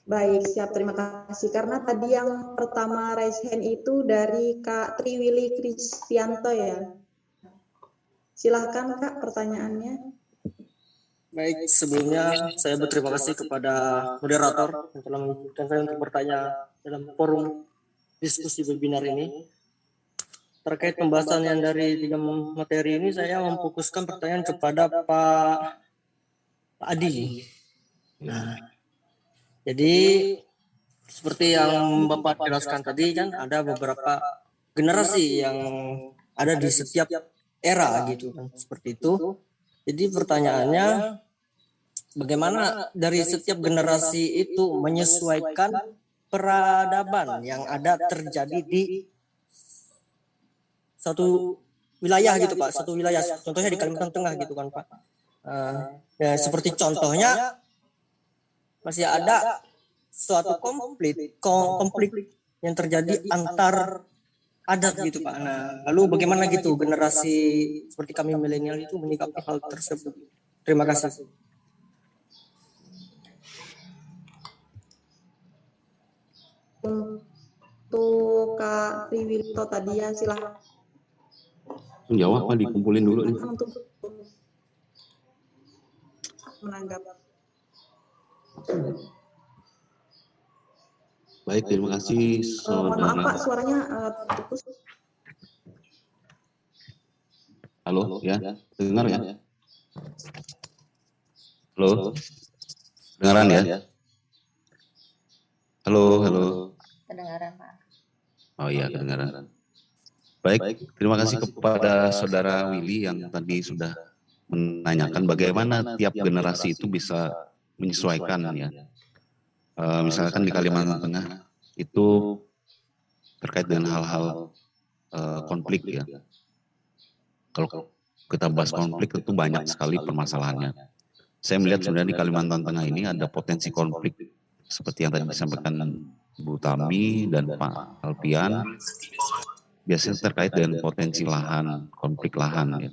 Baik, siap. Terima kasih. Karena tadi yang pertama raise hand itu dari Kak Triwili Kristianto ya. Silahkan Kak pertanyaannya. Baik, sebelumnya saya berterima kasih kepada moderator yang telah mengizinkan saya untuk bertanya dalam forum diskusi webinar ini. Terkait pembahasan yang dari 3 materi ini, saya memfokuskan pertanyaan kepada Pak Adi. Nah, jadi seperti yang Bapak jelaskan tadi kan ada beberapa generasi yang ada di setiap era gitu kan, seperti itu. Jadi pertanyaannya, bagaimana dari setiap generasi itu menyesuaikan peradaban yang ada terjadi di satu wilayah gitu Pak, satu wilayah, contohnya di Kalimantan Tengah gitu kan Pak. Ya, seperti contohnya masih ada suatu konflik yang terjadi antar adat gitu Pak. Nah, lalu bagaimana gitu generasi seperti kami milenial itu menyikapi hal tersebut? Terima kasih. Untuk Kak Triwito tadi ya, silahkan. Jawab Pak, dikumpulin dulu nih. Untuk menanggapi. Baik, terima kasih Mohon maaf Pak, saudara. suaranya putus. Halo, ya, dengar ya? Halo, dengaran ya? Halo, halo. Kedengaran Pak. Oh iya, kedengaran. Baik, terima kasih kepada saudara Willy yang tadi sudah menanyakan bagaimana tiap generasi itu bisa menyesuaikan ya. Misalkan di Kalimantan Tengah itu terkait dengan hal-hal konflik ya. Kalau kita bahas konflik itu banyak sekali permasalahannya. Saya melihat sebenarnya di Kalimantan Tengah ini ada potensi konflik seperti yang tadi disampaikan Bu Tami dan Pak Alpian. Biasanya terkait dengan potensi lahan, konflik lahan ya.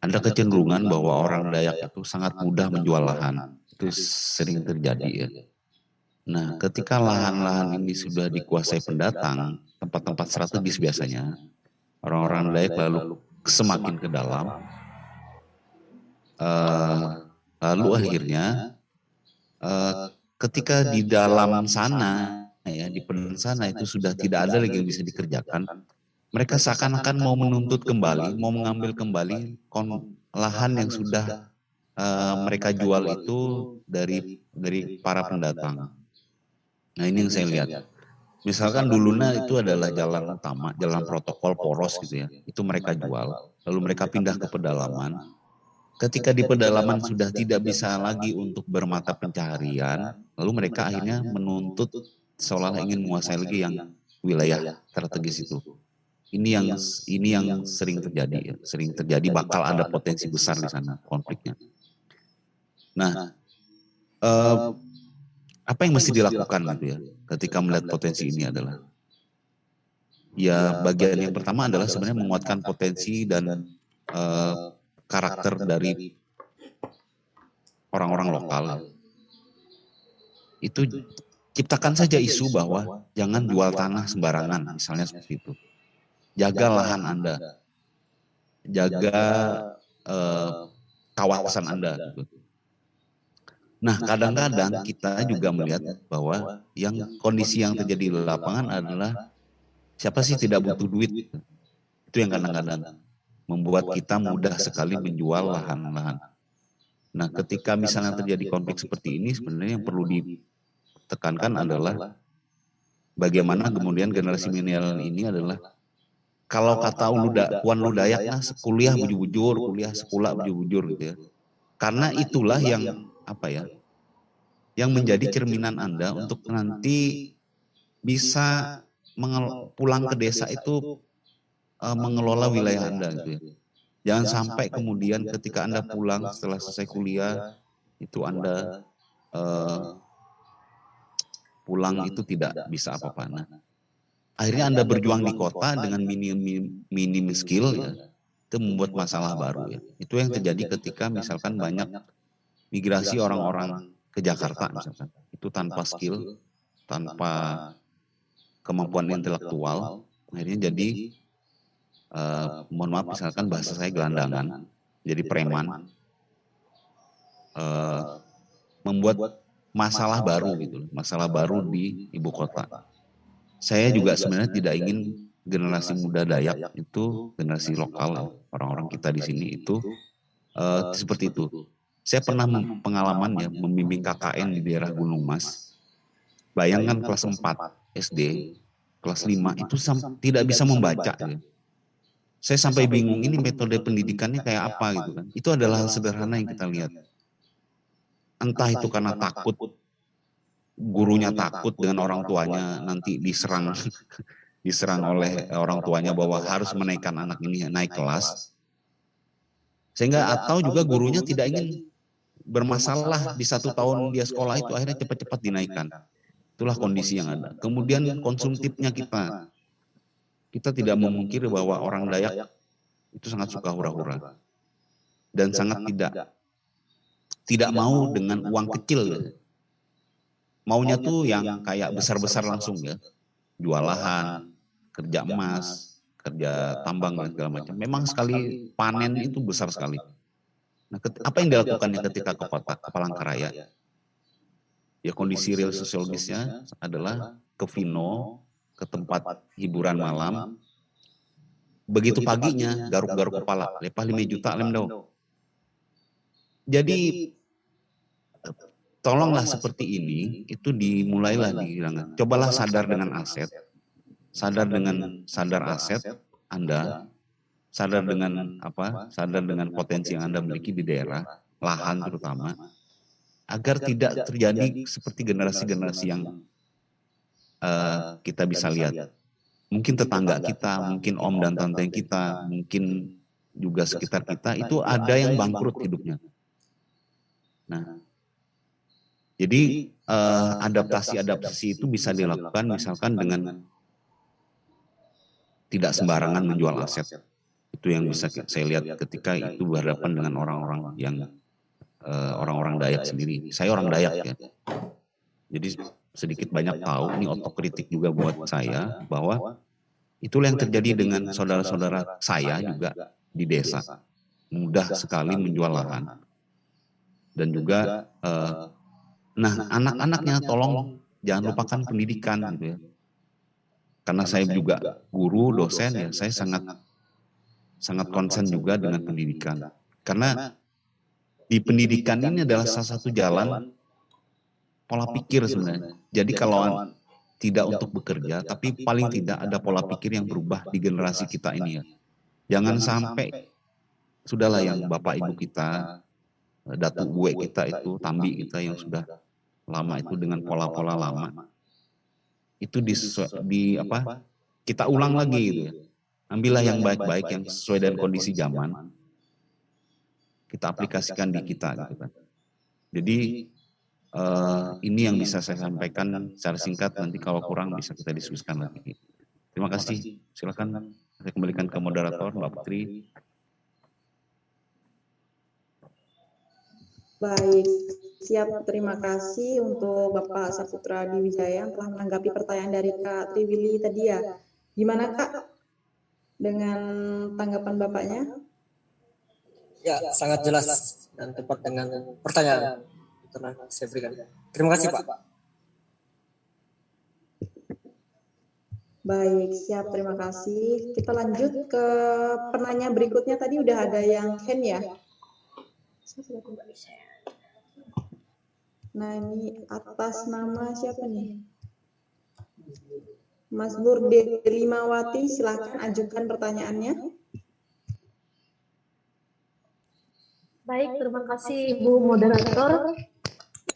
Ada kecenderungan bahwa orang Dayak itu sangat mudah menjual lahan. Itu sering terjadi ya. Nah, ketika lahan-lahan ini sudah dikuasai pendatang, tempat-tempat strategis biasanya, orang-orang Dayak lalu semakin ke dalam, lalu akhirnya ketika di dalam sana, ya di pedesaan sana itu sudah tidak ada lagi yang bisa dikerjakan, mereka seakan-akan mau menuntut kembali, mau mengambil kembali lahan yang sudah mereka jual itu dari para pendatang. Nah ini yang saya lihat. Misalkan dulunya itu adalah jalan utama, jalan protokol poros gitu ya. Itu mereka jual, lalu mereka pindah ke pedalaman. Ketika di pedalaman sudah tidak bisa lagi untuk bermata pencaharian, lalu mereka akhirnya menuntut seolah ingin menguasai lagi yang wilayah strategis itu. Ini yang sering terjadi ya, sering terjadi, bakal ada potensi besar di sana konfliknya. Nah, apa yang mesti dilakukan gitu ya ketika melihat potensi ini adalah ya bagian yang pertama adalah sebenarnya menguatkan potensi dan karakter dari orang-orang lokal. Itu ciptakan saja isu bahwa jangan jual tanah sembarangan, misalnya seperti itu. Jaga lahan Anda, jaga kawasan Anda. Gitu. Nah, kadang-kadang kita juga melihat bahwa yang kondisi yang terjadi di lapangan adalah siapa sih tidak butuh duit? Itu yang kadang-kadang membuat kita mudah sekali menjual lahan-lahan. Nah, ketika misalnya terjadi konflik seperti ini, sebenarnya yang perlu ditekankan adalah bagaimana kemudian generasi milenial ini adalah, kalau kata Puan Ludayak, nah kuliah bujur-bujur, kuliah sekolah bujur-bujur gitu ya. Karena itulah yang yang menjadi cerminan Anda untuk nanti bisa pulang ke desa itu mengelola wilayah Anda gitu ya. Jangan sampai kemudian ketika Anda pulang setelah selesai kuliah itu Anda pulang itu tidak bisa apa-apa. Nah, akhirnya Anda berjuang di kota dengan minim skill ya, itu membuat masalah baru ya. Itu yang terjadi ketika misalkan banyak migrasi orang-orang ke Jakarta misalkan. Itu tanpa skill, tanpa kemampuan intelektual, akhirnya jadi mohon maaf misalkan bahasa saya gelandangan, jadi preman, membuat masalah baru gitu, masalah baru di ibu kota. Saya juga sebenarnya tidak ingin generasi muda Dayak itu, generasi lokal orang-orang kita di sini itu seperti itu. Saya pernah pengalaman ya membimbing KKN di daerah Gunung Mas. Bayangkan kelas 4 SD, kelas 5 itu tidak bisa membaca. Ya. Saya sampai bingung ini metode pendidikannya kayak apa gitu kan. Itu adalah hal sederhana yang kita lihat. Entah itu karena takut, gurunya takut dengan orang tuanya nanti diserang oleh orang tuanya bahwa harus menaikkan anak ini naik kelas. Sehingga atau juga gurunya tidak ingin bermasalah di 1 tahun dia sekolah itu akhirnya cepat-cepat dinaikkan. Itulah kondisi yang ada. Kemudian konsumtifnya kita tidak memungkiri bahwa orang Dayak itu sangat suka hura-hura dan sangat tidak mau dengan uang kecil. Ya. Maunya tuh yang kayak besar-besar langsung ya, jual lahan, kerja emas, kerja tambang dan segala macam. Memang sekali panen itu besar sekali. Nah, apa yang dilakukannya ketika ke kota, ke Palangkaraya? Ya kondisi real sosiologisnya adalah ke Vino, ke tempat hiburan malam. Begitu paginya garuk-garuk kepala, lepah 5 juta lem dong. Jadi tolonglah seperti ini itu dimulailah dihilangkan. Cobalah sadar dengan aset, sadar aset Anda, sadar dengan sadar dengan potensi yang Anda miliki di daerah, lahan terutama, agar tidak terjadi seperti generasi-generasi yang kita bisa lihat. Mungkin tetangga kita, mungkin om dan tante kita, mungkin juga sekitar kita itu ada yang bangkrut hidupnya. Nah, jadi adaptasi itu bisa dilakukan misalkan dengan tidak sembarangan menjual aset. Itu yang bisa saya lihat ketika itu berhadapan dengan orang-orang yang orang-orang Dayak sendiri. Saya orang Dayak ya. Jadi sedikit banyak tahu, ini otokritik juga buat saya bahwa itulah yang terjadi dengan saudara-saudara saya juga di desa. Mudah sekali menjual lahan. Dan juga anak-anaknya tolong jangan lupakan pendidikan gitu ya. Karena saya juga guru, dosen ya, saya sangat concern juga dengan pendidikan. Karena di pendidikan ini adalah salah satu jalan pola pikir sebenarnya. Jadi kalau tidak untuk bekerja, tapi paling tidak ada pola pikir yang berubah di generasi kita ini ya. Jangan sampai sudahlah yang bapak ibu kita, datuk gue kita itu, tambi kita yang sudah lama itu dengan pola-pola lama. Itu kita ulang lagi gitu ya. Ambillah yang baik-baik yang sesuai dengan kondisi zaman. Kita aplikasikan di kita gitu kan. Jadi ini yang bisa saya sampaikan secara singkat, nanti kalau kurang bisa kita diskusikan lagi. Terima kasih. Silakan saya kembalikan ke moderator Mbak Putri. Baik, siap. Terima kasih untuk Bapak Saputra Adiwijaya yang telah menanggapi pertanyaan dari Kak Triwili tadi ya. Gimana Kak dengan tanggapan Bapaknya? Ya, sangat jelas dan tepat dengan pertanyaan yang saya berikan. Terima kasih Pak. Baik, siap. Terima kasih. Kita lanjut ke penanya berikutnya. Tadi udah ada yang hand ya. Nah, ini atas nama siapa nih? Mas Burde Limawati, silahkan ajukan pertanyaannya. Baik, terima kasih Ibu Moderator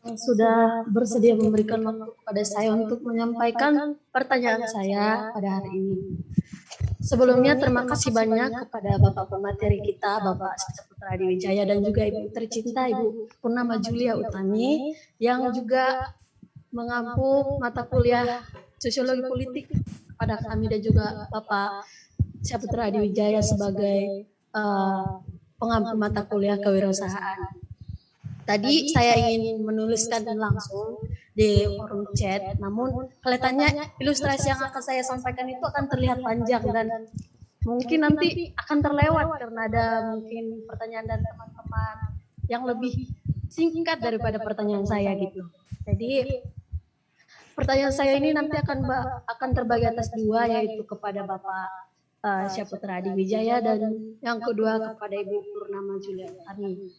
yang sudah bersedia memberikan waktu kepada saya untuk menyampaikan pertanyaan saya pada hari ini. Sebelumnya terima kasih banyak kepada Bapak pemateri kita, Bapak Saputra Adiwijaya, dan juga Ibu tercinta Ibu Purnama Julia Utami yang juga mengampu mata kuliah Sosiologi Politik pada kami, dan juga Bapak Saputra Adiwijaya sebagai pengampu mata kuliah kewirausahaan. Tadi saya ingin menuliskan langsung di forum chat, namun kelihatannya ilustrasi yang akan saya sampaikan itu akan terlihat panjang dan mungkin nanti akan terlewat karena ada mungkin pertanyaan dari teman-teman yang lebih singkat daripada pertanyaan saya gitu. Jadi pertanyaan saya ini nanti akan terbagi atas dua, yaitu kepada Bapak Saputra Adiwijaya dan yang kedua kepada Ibu Purnama Julia Utami.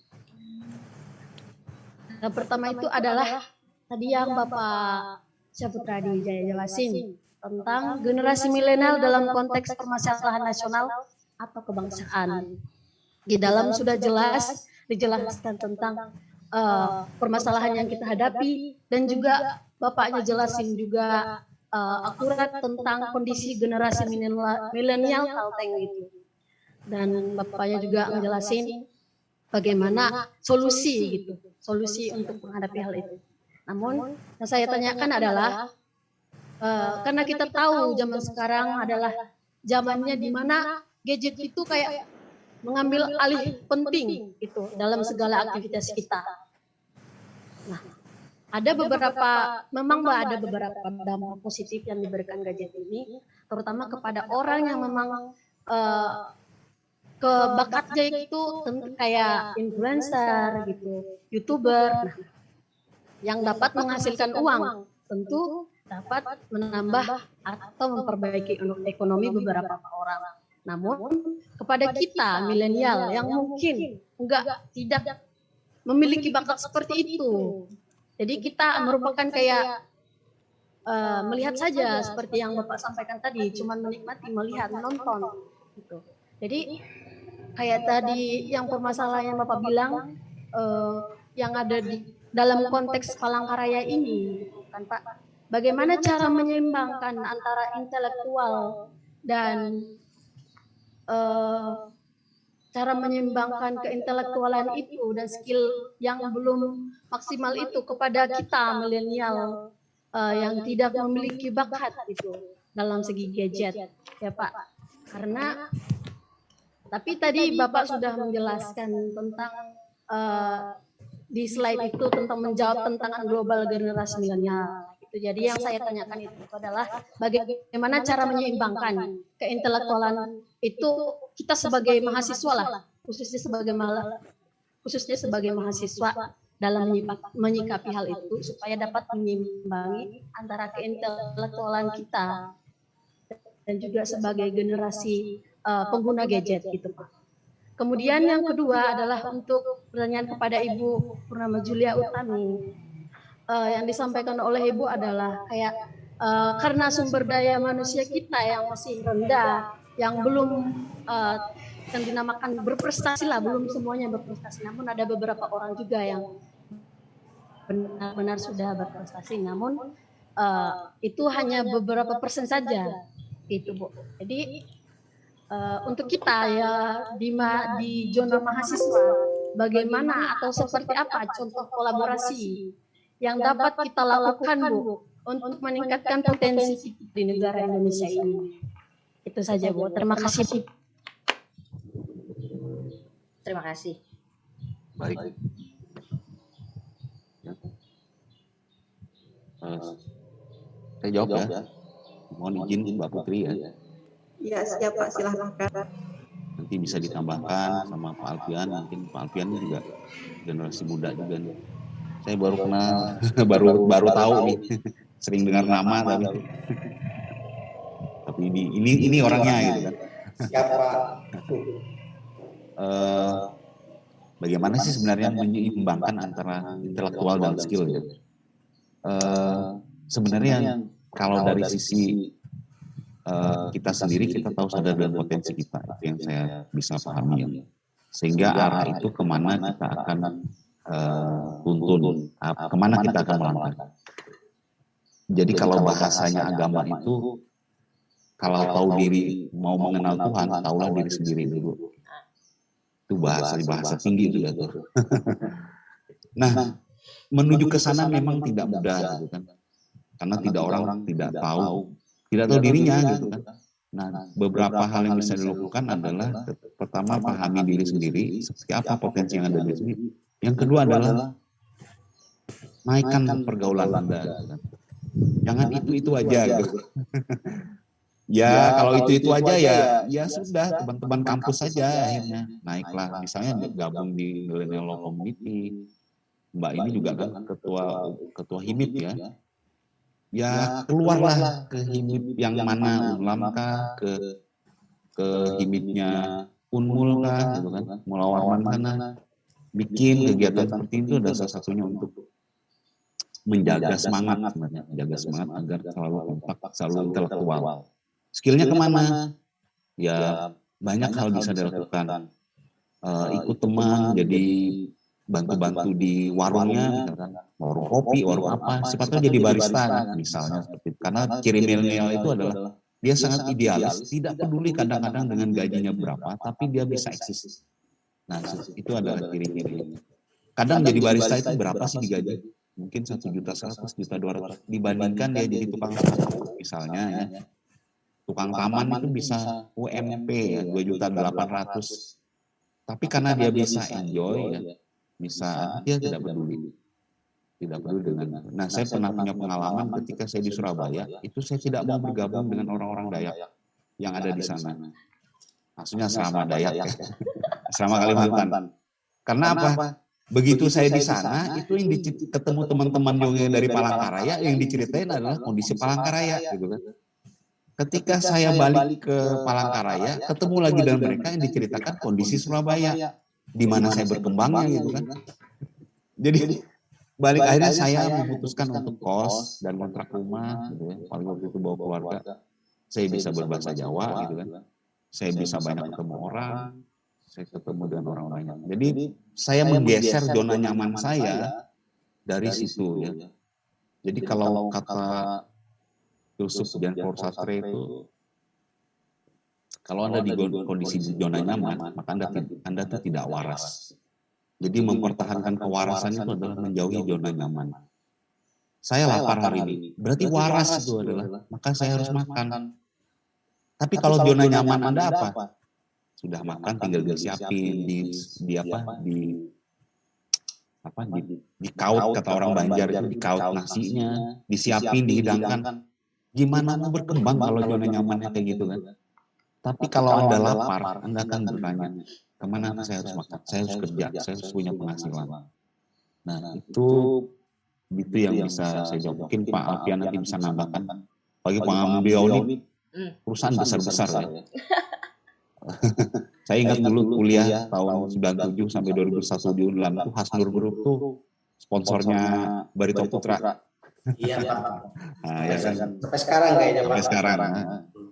Yang pertama itu adalah tadi yang Bapak Saputra Adiwijaya jelasin tentang generasi milenial dalam konteks permasalahan nasional atau kebangsaan. Di dalam sudah jelas dijelaskan tentang permasalahan yang kita hadapi, dan juga Bapaknya jelasin juga akurat tentang kondisi generasi milenial Kalteng itu. Dan Bapaknya juga ngejelasin bagaimana solusi gitu, solusi untuk menghadapi hal itu. Namun yang saya tanyakan adalah karena kita tahu zaman sekarang adalah zamannya di mana gadget itu kayak mengambil alih penting itu dalam segala aktivitas kita. Nah, memang ada beberapa dampak positif yang diberikan gadget ini, terutama kepada orang yang memang bakatnya itu kayak influencer gitu, YouTuber, yang dapat menghasilkan uang, tentu dapat menambah atau memperbaiki ekonomi beberapa orang. Namun kepada kita milenial yang mungkin tidak memiliki bakat seperti itu, jadi kita merupakan kayak melihat saja seperti yang Bapak sampaikan tadi, cuman menikmati, melihat, menonton gitu. Jadi kayak tadi yang permasalahan yang Bapak bilang yang ada di dalam konteks Palangkaraya ini, kan Pak, bagaimana cara menyeimbangkan antara intelektual dan cara menyeimbangkan keintelektualan itu dan skill yang belum maksimal itu kepada kita milenial yang tidak memiliki bakat itu dalam segi gadget, ya Pak. Karena tapi tadi Bapak sudah menjelaskan tentang di slide itu tentang menjawab tantangan global generasi milenial. Jadi yang saya tanyakan itu adalah bagaimana cara menyeimbangkan keintelektualan itu kita sebagai mahasiswa lah, khususnya sebagai mahasiswa dalam menyikapi hal itu supaya dapat menyeimbangi antara keintelektualan kita dan juga sebagai generasi pengguna gadget gitu Pak. Kemudian yang kedua adalah untuk pertanyaan kepada Ibu Purnama Julia Utami. Yang disampaikan oleh Ibu adalah kayak karena sumber daya manusia kita yang masih rendah, yang belum yang dinamakan berprestasi lah, belum semuanya berprestasi. Namun ada beberapa orang juga yang benar-benar sudah berprestasi, namun itu hanya beberapa persen saja, itu Bu. Jadi untuk kita ya di zona mahasiswa, bagaimana atau seperti apa contoh kolaborasi yang dapat kita lakukan Bu untuk meningkatkan potensi di negara Indonesia ini. Itu saja Bu. Terima kasih. Terima kasih. Baik. Saya jawab ya. Mohon izin Mbak Putri ya. Ya, siap Pak, silahkan. Nanti bisa ditambahkan sama Pak Alfian, mungkin Pak Alfian juga generasi muda juga nih. Saya baru kenal, baru tahu nih, sering dengar nama tapi ini orangnya gitu kan. Siapa? Bagaimana sih sebenarnya menyeimbangkan antara intelektual dan skill ya? Sebenarnya kalau dari sisi kita sendiri, kita tahu sadar dan potensi kita, itu yang saya bisa pahami ya. Sehingga arah itu kemana kita akan tuntun, kemana kita akan melangkah. Jadi kalau bahasanya agama itu, kalau tahu diri mau mengenal Tuhan, taulah diri sendiri dulu. Itu bahasa tinggi itu ya tuh. Nah, menuju ke sana memang tidak mudah gitu kan. Karena orang tidak tahu dirinya gitu kan. Nah, beberapa hal yang bisa dilakukan adalah pertama pahami diri sendiri, seperti apa potensi yang ada di diri sendiri. Yang kedua adalah naikkan pergaulan Anda. Gitu kan. Jangan itu aja gitu. Ya kalau itu aja ya sudah, teman-teman kampus saja akhirnya naiklah, misalnya gabung di Millennial Law Community. Mbak ini juga kan ketua HIMIP ya. Ya keluarlah ke HIMIP yang mana, Unlam kah, ke HIMIP-nya Unmul kah, gitu kan, Mulawarman sana. Bikin kegiatan seperti itu adalah salah satunya untuk menjaga semangat sebenarnya, menjaga semangat agar selalu kompak, selalu intelektual. Skillnya kemana? Ya banyak hal bisa dilakukan. Ikut teman, jadi bantu-bantu di warungnya, misalkan warung kopi, warung apa, sifatnya jadi barista kan, misalnya seperti itu. Karena ciri milenial itu adalah dia sangat idealis, tidak peduli kadang-kadang dengan gajinya berapa, tapi dia bisa eksis. Nah itu adalah ciri-cirinya. Kadang jadi barista itu berapa sih digaji? Mungkin 1.100.000, 1.200.000, dibandingkan dia jadi tukang sapu misalnya ya. Tukang taman itu bisa UMP ya 2.800.000. Tapi karena dia bisa enjoy ya, bisa dia tidak peduli dengan. Nah saya pernah punya pengalaman ketika saya di Surabaya, itu saya tidak mau bergabung dengan orang-orang Dayak yang ada di sana. Maksudnya selama Dayak ya, selama Kalimantan. Karena apa? Begitu saya di sana, itu yang ketemu teman-teman yang dari Palangkaraya, yang diceritain adalah kondisi Palangkaraya gitu kan. Ketika saya balik ke Palangkaraya, ketemu lagi dengan mereka yang diceritakan kondisi Surabaya, di mana saya berkembangnya gitu kan. Jadi balik akhirnya saya memutuskan untuk kos dan kontrak rumah gitu ya. Paling waktu itu bawa keluarga, saya bisa berbahasa Jawa gitu kan. Saya bisa banyak ketemu orang, saya ketemu dengan orang banyak. Jadi saya menggeser zona nyaman saya dari situ ya. Jadi kalau kata Yusuf dan Paul Sastre itu, kalau Anda di kondisi zona nyaman, maka Anda itu tidak waras. Jadi mempertahankan kewarasan itu adalah menjauhi zona nyaman. Saya lapar hari ini, berarti waras itu adalah, maka saya harus makan. Tapi kalau zona nyaman Anda apa? Sudah makan tinggal disiapin di kaut, kata orang Banjar itu di kaut nasinya, disiapin, dihidangkan. Gimana mau berkembang kalau zona nyamannya kayak gitu kan? Tapi kalau Anda lapar, Anda akan bertanya, kemana saya harus makan? Saya harus kerja, saya harus punya penghasilan. Nah itu yang bisa saya jawab. Mungkin Pak Alfian nanti bisa nambahkan. Bagi pengalaman beliau ini perusahaan besar-besar ya. Saya ingat dulu kuliah tahun 97 sampai 2001 di Unlam itu Hasnur Group tuh sponsornya Barito Putra. Iya Pak. Nah, ya kan. Sampai sekarang kayaknya Pak. Sampai sekarang.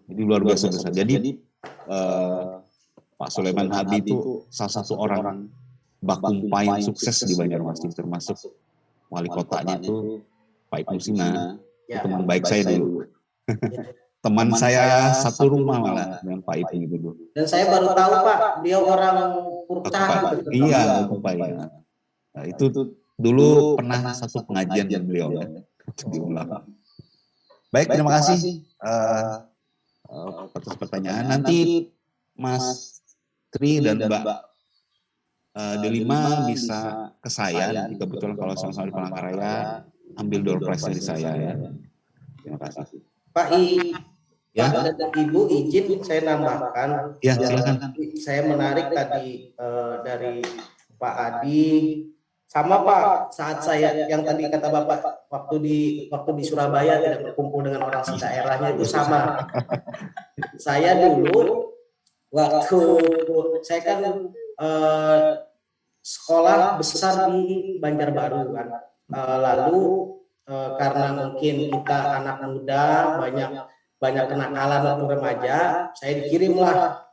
Jadi luar biasa besar. Jadi Pak Sulaiman Habib itu salah satu orang bakumpa yang sukses di Banjarmasin, termasuk wali kotanya itu Pak Ibnu Sina, teman baik saya dulu. Teman saya satu rumah malah dengan Pak Ibnu dulu. Dan saya baru tahu Pak, dia orang Purta. Iya, Pak ya. Nah, itu dulu pernah satu pengajian dengan beliau ya, di Unlam. Baik, terima kasih atas pertanyaan. Nanti Mas Tri dan Mbak Delima bisa ke saya. Nanti kebetulan kalau sama-sama di Palangkaraya, ambil door prize dari saya ya. Terima kasih. Pak ya. Pak dan Ibu izin saya nambahkan. Ya, silakan. Saya menarik tadi dari Pak Adi. Sama Pak, saat saya yang tadi kata Bapak waktu di Surabaya tidak berkumpul dengan orang sedaerahnya itu sama. Saya dulu waktu saya kan sekolah besar di Banjarbaru kan. Lalu karena mungkin kita anak muda banyak kenakalan waktu remaja, saya dikirim lah.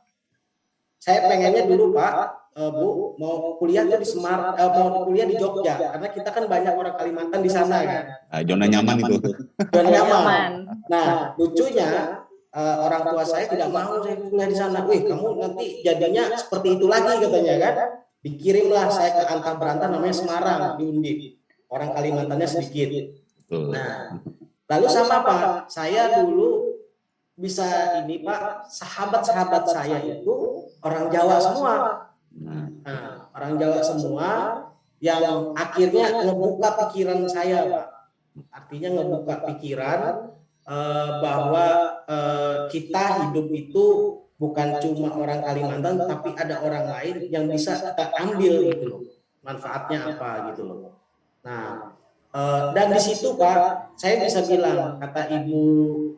Saya pengennya dulu Pak, Bu, mau kuliah tuh di mau kuliah di Jogja, karena kita kan banyak orang Kalimantan di sana kan. Zona nyaman itu. Zona nyaman. Nah, lucunya orang tua saya tidak mau saya kuliah di sana. Wih, kamu nanti jadinya seperti itu lagi katanya kan. Dikirimlah saya ke antah berantah namanya Semarang di Undip. Orang Kalimantannya sedikit. Nah, lalu sama Pak, saya dulu bisa ini Pak, sahabat-sahabat saya itu orang Jawa semua. Nah, orang Jawa semua yang akhirnya ngebuka pikiran saya Pak. Artinya ngebuka pikiran bahwa kita hidup itu bukan cuma orang Kalimantan, tapi ada orang lain yang bisa kita ambil gitu loh. Manfaatnya apa gitu loh. Nah, dan di situ Pak, saya bisa bilang kata Ibu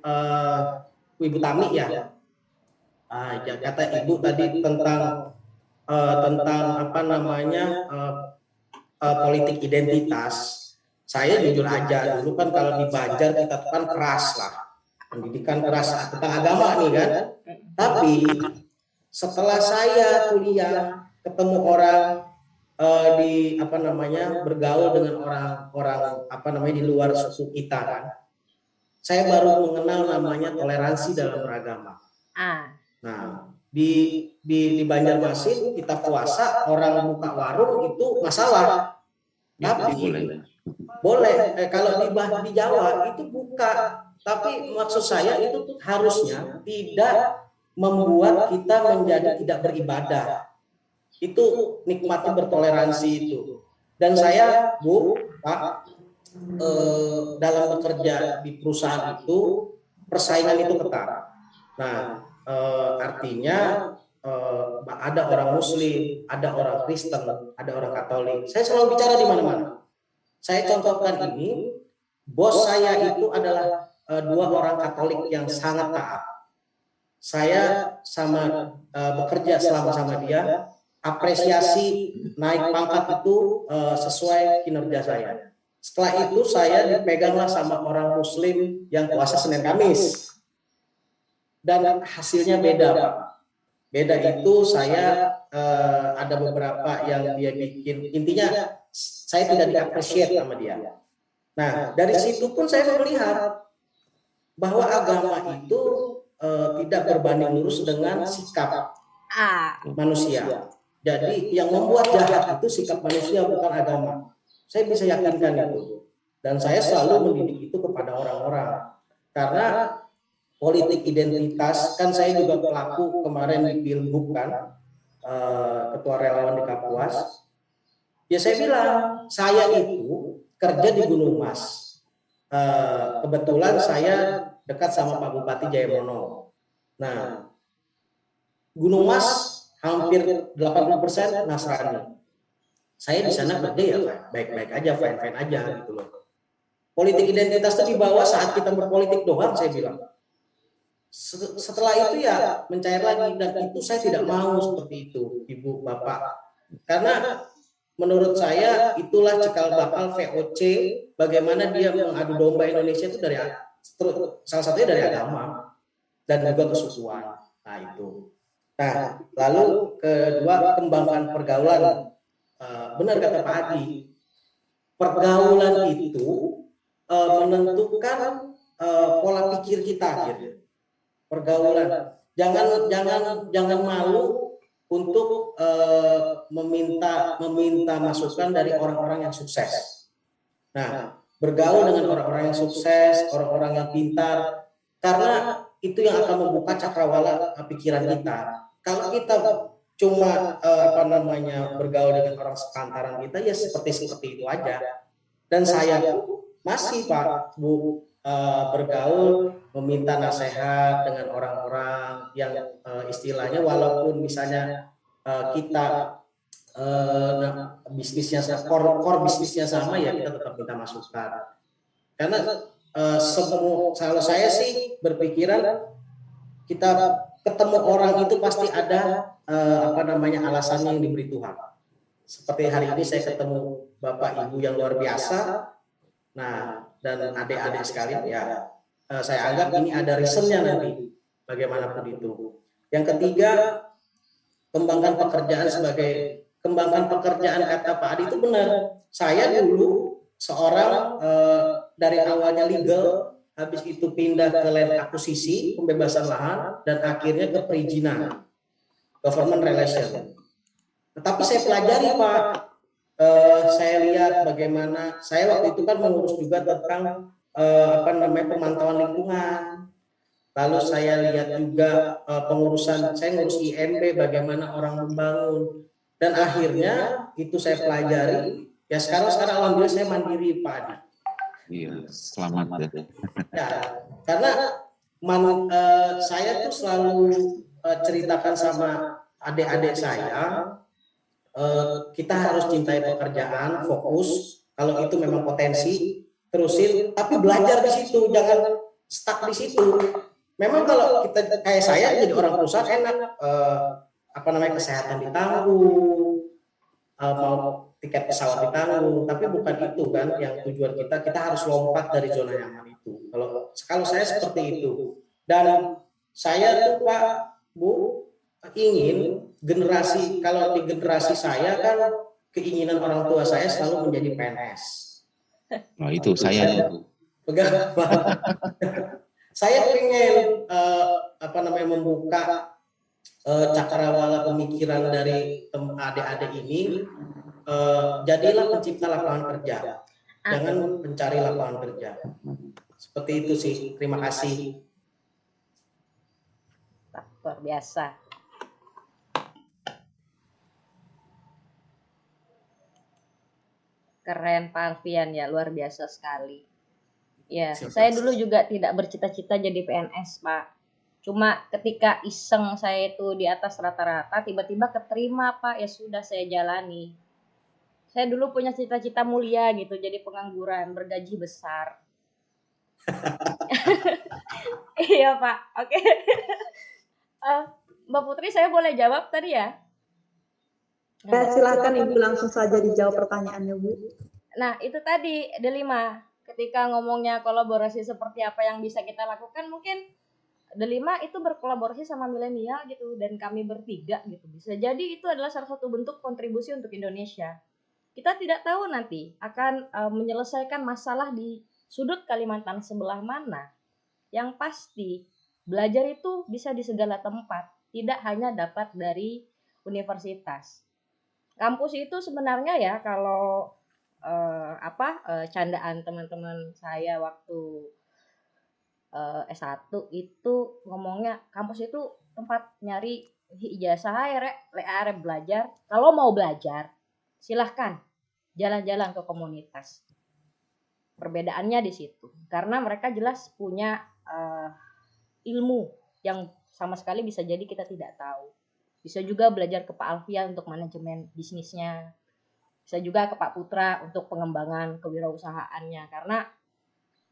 Tami ya. Kata Ibu tadi tentang apa namanya politik identitas. Saya jujur aja dulu kan kalau di Banjar kita kan keras lah, pendidikan keras tentang agama nih kan. Tapi setelah saya kuliah ketemu orang di apa namanya bergaul dengan orang-orang apa namanya di luar suku kita kan, saya baru mengenal namanya toleransi dalam beragama. Nah di Banjarmasin kita puasa orang buka warung itu masalah, tapi boleh kalau di Jawa itu buka, tapi maksud saya itu tuh harusnya tidak membuat kita menjadi tidak beribadah. Itu nikmatnya bertoleransi itu. Dan saya Bu, Pak, dalam bekerja di perusahaan itu persaingan itu ketat. Nah, artinya ada orang Muslim, ada orang Kristen, ada orang Katolik. Saya selalu bicara di mana-mana. Saya contohkan ini, bos saya itu adalah dua orang Katolik yang sangat taat. Saya bekerja selama sama dia, apresiasi naik pangkat itu sesuai kinerja saya. Setelah itu saya dipeganglah sama orang Muslim yang puasa Senin Kamis. Dan hasilnya beda Pak. Beda itu saya ada beberapa yang dia bikin, intinya saya tidak di-appreciate sama dia. Nah, dari situ pun saya melihat bahwa agama itu tidak berbanding lurus dengan sikap manusia. Jadi yang membuat jahat itu sikap manusia bukan agama. Saya bisa yakinkan itu. Dan saya selalu mendidik itu kepada orang-orang. Karena politik identitas, kan saya juga pelaku kemarin di Pilgub kan, ketua relawan di Kapuas. Ya saya bilang, saya itu kerja di Gunung Mas. Kebetulan saya dekat sama Pak Bupati Jayamono. Nah, Gunung Mas hampir 80% Nasrani. Saya di sana kerja ya baik-baik aja, fine-fine aja gitu loh. Politik identitas itu dibawa saat kita berpolitik doang, saya bilang. Setelah itu ya mencair lagi, dan itu saya tidak mau seperti itu, Ibu, Bapak. Karena menurut saya itulah cikal bakal VOC, bagaimana dia mengadu domba Indonesia itu dari salah satunya dari agama dan juga kesusuan. Nah itu. Nah lalu kedua, kembangkan pergaulan. Benar kata Pak Adi, pergaulan itu menentukan pola pikir kita gitu. Pergaulan, jangan malu untuk meminta masukan dari orang-orang yang sukses. Nah, bergaul dengan orang-orang yang sukses, orang-orang yang pintar, karena itu yang akan membuka cakrawala pikiran kita. Kalau kita cuma bergaul dengan orang sepantaran kita, ya seperti itu aja. Dan saya masih Pak Bu bergaul, meminta nasihat dengan orang-orang yang istilahnya walaupun misalnya kita bisnisnya core bisnisnya sama, ya kita tetap minta masukan. Karena kalau saya sih berpikiran kita ketemu orang itu pasti ada alasannya yang diberi Tuhan. seperti hari ini saya ketemu Bapak Ibu yang luar biasa. Nah, dan adik-adik sekalian ya, saya anggap ini ada reasonnya nanti, bagaimanapun itu. Yang ketiga, kembangkan pekerjaan kata Pak Adi itu benar. Saya dulu seorang dari awalnya legal, habis itu pindah ke land akuisisi, pembebasan lahan, dan akhirnya ke perizinan, government relation. Tetapi saya pelajari Pak, saya lihat bagaimana, saya waktu itu kan mengurus juga tentang pemantauan lingkungan. Lalu saya lihat juga pengurusan, saya ngurus IMB, bagaimana orang membangun. Dan akhirnya itu saya pelajari. Ya sekarang alhamdulillah saya mandiri Pak Adi. Iya, selamat ya. Ya, karena saya tuh selalu ceritakan sama adik-adik saya, kita harus cintai pekerjaan, fokus. Kalau itu memang potensi, terusin. Tapi belajar di situ, jangan stuck di situ. Memang kalau kita kayak saya jadi orang perusahaan enak, kesehatan ditanggung, mau tiket pesawat ditanggung, tapi bukan itu kan yang tujuan kita harus lompat dari zona nyaman itu. Kalau saya seperti itu, dan saya tuh Pak Bu ingin generasi, kalau di generasi saya kan keinginan orang tua saya selalu menjadi PNS. Nah itu saya itu. Saya ingin membuka cakrawala pemikiran dari adik-adik ini. Jadilah pencipta lapangan kerja, jangan mencari lapangan kerja. Seperti itu sih. Terima kasih. Luar biasa. Keren Pak Alfian ya, luar biasa sekali. Ya, saya dulu juga tidak bercita-cita jadi PNS Pak. Cuma ketika iseng saya itu di atas rata-rata, tiba-tiba keterima Pak, ya sudah saya jalani. Saya dulu punya cita-cita mulia gitu, jadi pengangguran, bergaji besar. Iya Pak, oke. Mbak Putri, saya boleh jawab tadi ya? Ya, silakan Ibu langsung saja dijawab pertanyaannya Bu. Nah itu tadi Delima, ketika ngomongnya kolaborasi seperti apa yang bisa kita lakukan, mungkin Delima itu berkolaborasi sama milenial gitu, dan kami bertiga gitu. Bisa jadi itu adalah salah satu bentuk kontribusi untuk Indonesia. Kita tidak tahu nanti akan menyelesaikan masalah di sudut Kalimantan sebelah mana. Yang pasti belajar itu bisa di segala tempat, tidak hanya dapat dari universitas. Kampus itu sebenarnya ya kalau candaan teman-teman saya waktu S1 itu ngomongnya kampus itu tempat nyari ijazah arek belajar. Kalau mau belajar silahkan jalan-jalan ke komunitas. Perbedaannya di situ. Karena mereka jelas punya ilmu yang sama sekali bisa jadi kita tidak tahu. Bisa juga belajar ke Pak Alfian untuk manajemen bisnisnya. Bisa juga ke Pak Putra untuk pengembangan kewirausahaannya. Karena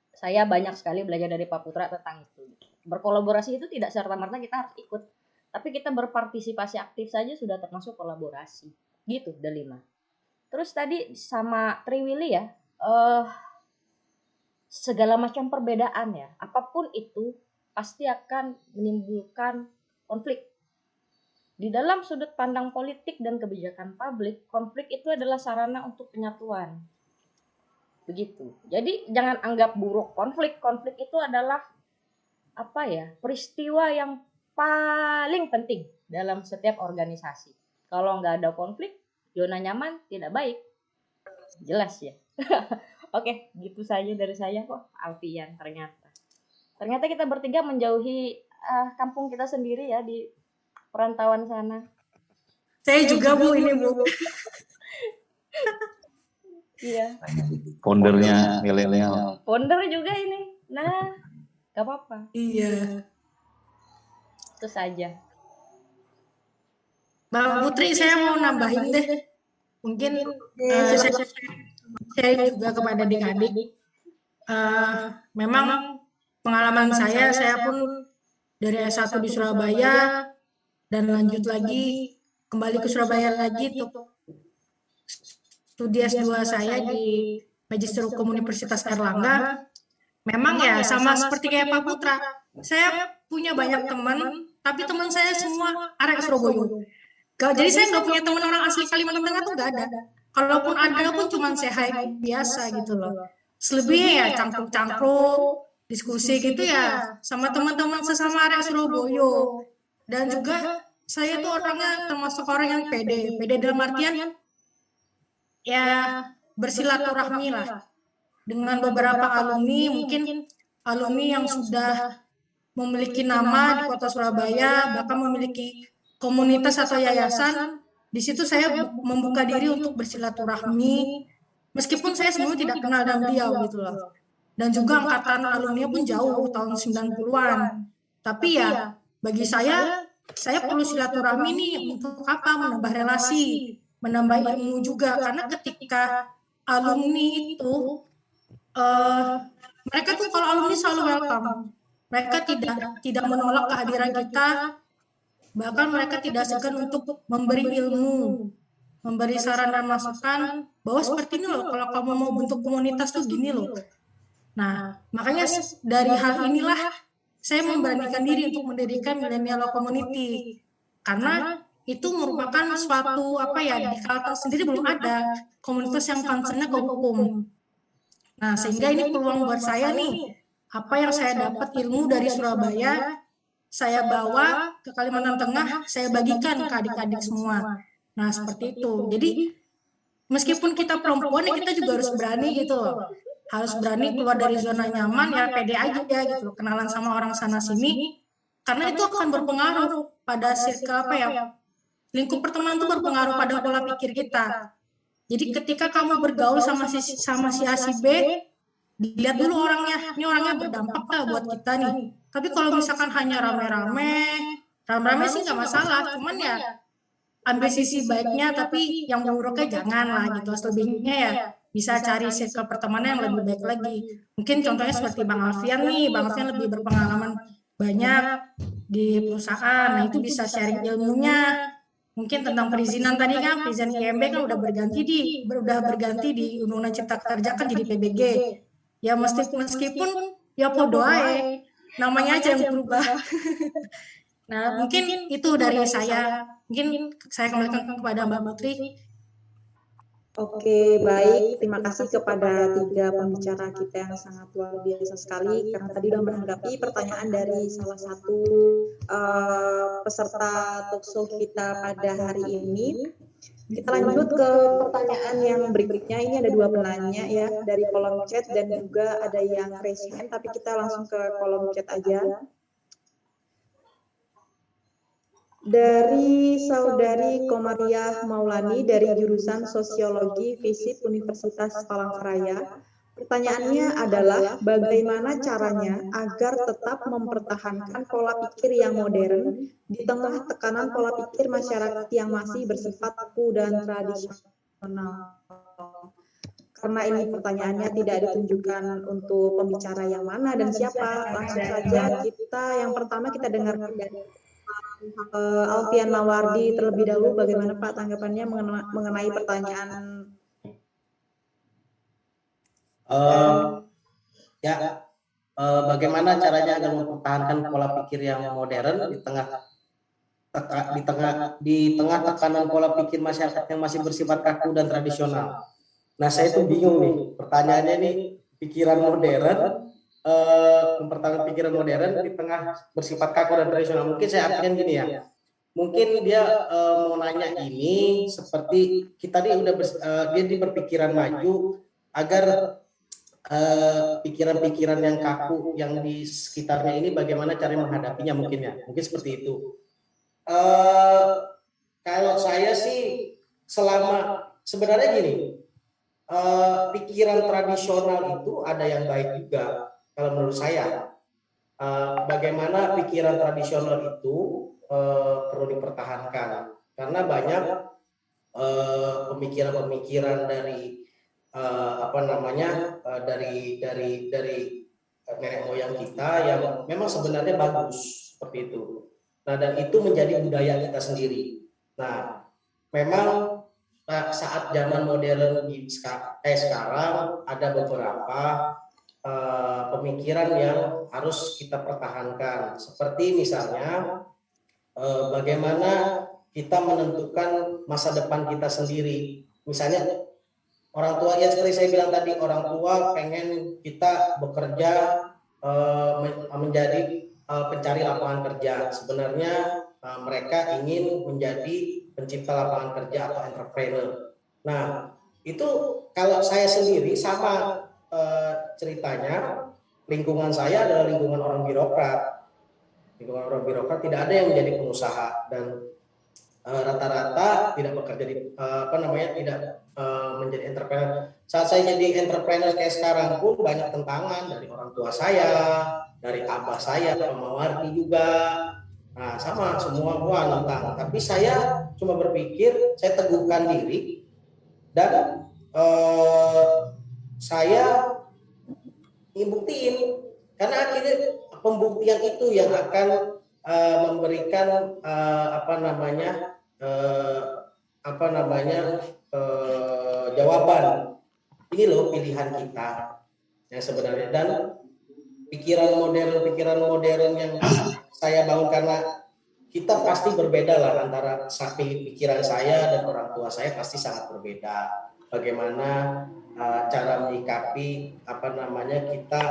saya banyak sekali belajar dari Pak Putra tentang itu. Berkolaborasi itu tidak serta-merta kita harus ikut. Tapi kita berpartisipasi aktif saja sudah termasuk kolaborasi. Gitu, Delima. Terus tadi sama Triwili ya, segala macam perbedaan ya, apapun itu pasti akan menimbulkan konflik. Di dalam sudut pandang politik dan kebijakan publik, konflik itu adalah sarana untuk penyatuan. Begitu. Jadi jangan anggap buruk konflik. Konflik itu adalah peristiwa yang paling penting dalam setiap organisasi. Kalau nggak ada konflik, zona nyaman tidak baik. Jelas ya. Oke, gitu saja dari saya kok, Alfian ternyata. Ternyata kita bertiga menjauhi kampung kita sendiri ya di perantauan sana. Saya juga Bu, ini Bu. Iya. Foundernya milenial. Founder juga ini. Nah, gak apa-apa. Iya. Itu saja. Mbak Putri, saya mau nambahin deh. Mungkin saya juga kepada adik-adik. Memang pengalaman saya pun dari S1 di Surabaya dan lanjut lagi kembali ke Surabaya lagi untuk studi S2 saya di Magister Hukum Universitas Airlangga, memang ya sama seperti kayak Pak Putra, saya punya banyak teman, tapi teman saya semua arek Surabaya. Jadi saya nggak punya teman orang asli Kalimantan Tengah tuh nggak ada. Kalaupun ada pun cuma say hi biasa gitu loh. Selebihnya ya cangkruk-cangkruk, diskusi gitu ya sama teman-teman sesama arek Surabaya. Dan juga saya tuh orangnya termasuk orang yang pede. Pede dalam artian ya bersilaturahmi lah dengan beberapa alumni, mungkin alumni yang sudah memiliki nama di kota Surabaya, bahkan memiliki komunitas atau yayasan. Di situ saya membuka diri untuk bersilaturahmi, meskipun saya sebenarnya tidak kenal dengan beliau gitu loh. Dan juga angkatan alumni pun jauh, tahun 90-an. Tapi ya, bagi saya perlu silaturahmi nih untuk apa? Menambah relasi, menambah ilmu juga. Karena ketika alumni itu, mereka tuh kalau alumni selalu welcome. Mereka tidak menolak kehadiran kita, bahkan mereka tidak segan untuk memberi ilmu, memberi saran dan masukan bahwa seperti ini loh, kalau kamu mau bentuk komunitas tuh gini loh. Nah, makanya dari hal inilah saya memberanikan diri untuk mendirikan Millennial Law Community, karena itu merupakan suatu di Kalteng sendiri belum ada komunitas yang concernnya ke hukum. Nah, sehingga ini peluang buat saya nih, apa yang saya dapat ilmu dari Surabaya, saya bawa ke Kalimantan Tengah, saya bagikan ke adik-adik semua. Nah, seperti itu. Jadi, meskipun kita perempuan, ya kita juga harus berani gitu loh. Harus berani keluar dari zona nyaman, ya pede aja gitu, kenalan sama orang sana-sini. Karena itu akan berpengaruh pada circle lingkup pertemanan itu berpengaruh pada pola pikir kita. Jadi ketika kamu bergaul sama si A, si B, dilihat dulu orangnya, ini orangnya berdampak nggak buat kita nih. Tapi kalau misalkan hanya rame-rame sih nggak masalah, cuman ya ambil sisi baiknya, tapi yang buruknya jangan lah gitu. Selebihnya ya bisa cari circle pertemanan yang lebih baik lagi. Mungkin contohnya seperti Bang Alfian nih, Bang Alfian lebih berpengalaman banyak di perusahaan, nah itu bisa sharing ilmunya. Mungkin tentang perizinan tadi kan, perizinan IMB kan udah berganti di Undang-Undang Cipta Kerja kan jadi PBG. Ya meskipun ya podo ae, namanya aja yang berubah. Nah, mungkin itu dari saya. Mungkin saya kembalikan kepada Mbak Putri. Oke, baik. Terima kasih kepada 3 pembicara kita yang sangat luar biasa sekali, karena tadi sudah menanggapi pertanyaan dari salah satu peserta talkshow kita pada hari ini. Kita lanjut ke pertanyaan yang berikutnya. Ini ada 2 penanya ya, dari kolom chat dan juga ada yang raise hand, tapi kita langsung ke kolom chat aja. Dari Saudari Komariah Maulani dari jurusan Sosiologi FISIP Universitas Palangkaraya. Pertanyaannya adalah bagaimana caranya agar tetap mempertahankan pola pikir yang modern di tengah tekanan pola pikir masyarakat yang masih bersifat kaku dan tradisional. Karena ini pertanyaannya tidak ditunjukkan untuk pembicara yang mana dan siapa, langsung saja yang pertama kita dengarkan dari Alfian Mawardi terlebih dahulu. Bagaimana Pak tanggapannya mengenai pertanyaan? Bagaimana caranya agar mempertahankan pola pikir yang modern di tengah tekanan pola pikir masyarakat yang masih bersifat kaku dan tradisional. Nah, saya tuh bingung nih, pertanyaannya nih, mempertahankan pikiran modern di tengah bersifat kaku dan tradisional. Mungkin saya artikan gini ya, mungkin dia mau nanya ini seperti kita nih dia di berpikiran maju agar pikiran-pikiran yang kaku yang di sekitarnya ini bagaimana cara menghadapinya, mungkin seperti itu. Kalau saya sih sebenarnya gini, pikiran tradisional itu ada yang baik juga kalau menurut saya. Bagaimana pikiran tradisional itu perlu dipertahankan karena banyak pemikiran-pemikiran dari dari nenek moyang kita yang memang sebenarnya bagus seperti itu. Nah, dan itu menjadi budaya kita sendiri. Nah, memang saat zaman modern sekarang ada beberapa pemikiran yang harus kita pertahankan. Seperti misalnya bagaimana kita menentukan masa depan kita sendiri. Misalnya orang tua, ya seperti saya bilang tadi, orang tua pengen kita bekerja menjadi pencari lapangan kerja. Sebenarnya mereka ingin menjadi pencipta lapangan kerja atau entrepreneur. Nah, itu kalau saya sendiri sama ceritanya, lingkungan saya adalah lingkungan orang birokrat. Lingkungan orang birokrat tidak ada yang menjadi pengusaha, dan rata-rata tidak bekerja di tidak menjadi entrepreneur. Saat saya jadi entrepreneur kayak sekarang pun banyak tentangan dari orang tua saya, dari abah saya, Pak Mawardi juga. Nah, sama semua nentang. Tapi saya cuma berpikir, saya teguhkan diri, dan saya buktiin, karena akhirnya pembuktian itu yang akan memberikan jawaban. Ini loh pilihan kita yang sebenarnya. Dan pikiran modern yang saya bangun, karena kita pasti berbeda lah antara pikiran saya dan orang tua saya pasti sangat berbeda. Bagaimana cara menyikapi kita,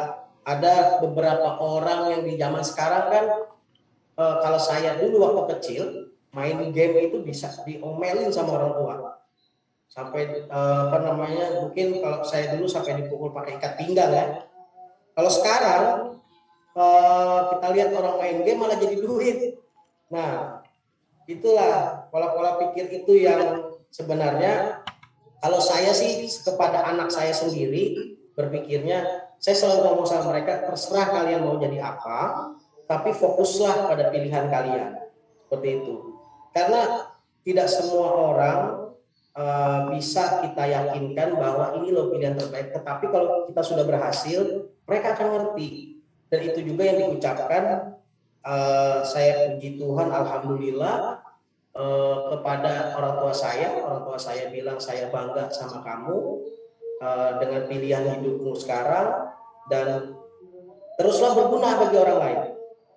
ada beberapa orang yang di zaman sekarang kan, kalau saya dulu waktu kecil main game itu bisa diomelin sama orang tua, sampai mungkin kalau saya dulu sampai dipukul pakai ikat pinggang ya. Kalau sekarang kita lihat orang main game malah jadi duit. Nah, itulah pola-pola pikir itu yang sebenarnya kalau saya sih kepada anak saya sendiri berpikirnya, saya selalu ngomong sama mereka, terserah kalian mau jadi apa, tapi fokuslah pada pilihan kalian. Seperti itu. Karena tidak semua orang bisa kita yakinkan bahwa ini loh pilihan terbaik. Tetapi kalau kita sudah berhasil, mereka akan ngerti. Dan itu juga yang diucapkan, saya puji Tuhan, alhamdulillah, kepada orang tua saya. Orang tua saya bilang, saya bangga sama kamu dengan pilihan hidupmu sekarang, dan teruslah berguna bagi orang lain.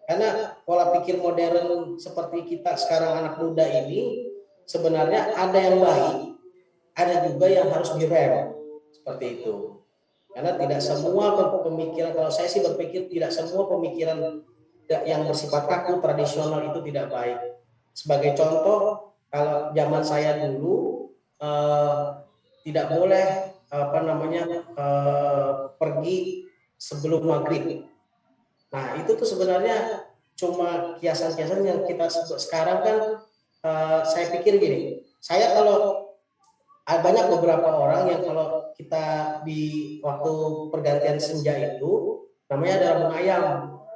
Karena pola pikir modern seperti kita sekarang, anak muda ini, sebenarnya ada yang baik, ada juga yang harus direm. Seperti itu. Karena tidak semua pemikiran, kalau saya sih berpikir tidak semua pemikiran yang bersifat kaku tradisional itu tidak baik. Sebagai contoh, kalau zaman saya dulu tidak boleh pergi sebelum maghrib. Nah, itu tuh sebenarnya cuma kiasan-kiasan yang kita sekarang kan. Saya pikir gini, saya kalau banyak beberapa orang yang kalau kita di waktu pergantian senja itu namanya adalah bunga ayam.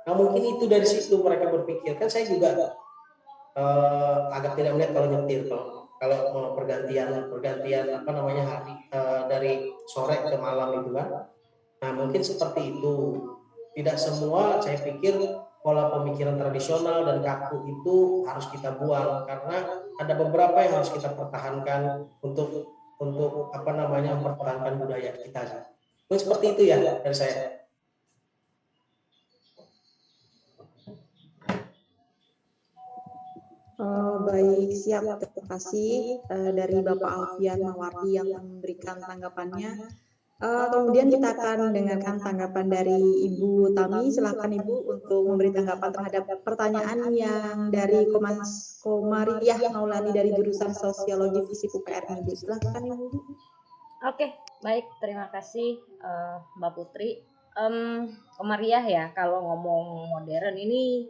Nah, mungkin itu dari situ mereka berpikir. Kan saya juga agak tidak melihat kalau nyetir, kalau mau pergantian hari dari sore ke malam itu kan. Nah, mungkin seperti itu. Tidak semua, saya pikir pola pemikiran tradisional dan kaku itu harus kita buang, karena ada beberapa yang harus kita pertahankan untuk mempertahankan budaya kita. Mungkin seperti itu ya dari saya. Baik, siap. Terima kasih dari Bapak Alfian Mawardi yang memberikan tanggapannya. Kemudian kita akan dengarkan tanggapan dari Ibu Tami. Silakan Ibu untuk memberi tanggapan terhadap pertanyaan yang dari Komariah Maulani dari jurusan Sosiologi FISIP UPR. Ibu, silakan Ibu. Oke, baik, terima kasih Mbak Putri. Komariah ya, kalau ngomong modern ini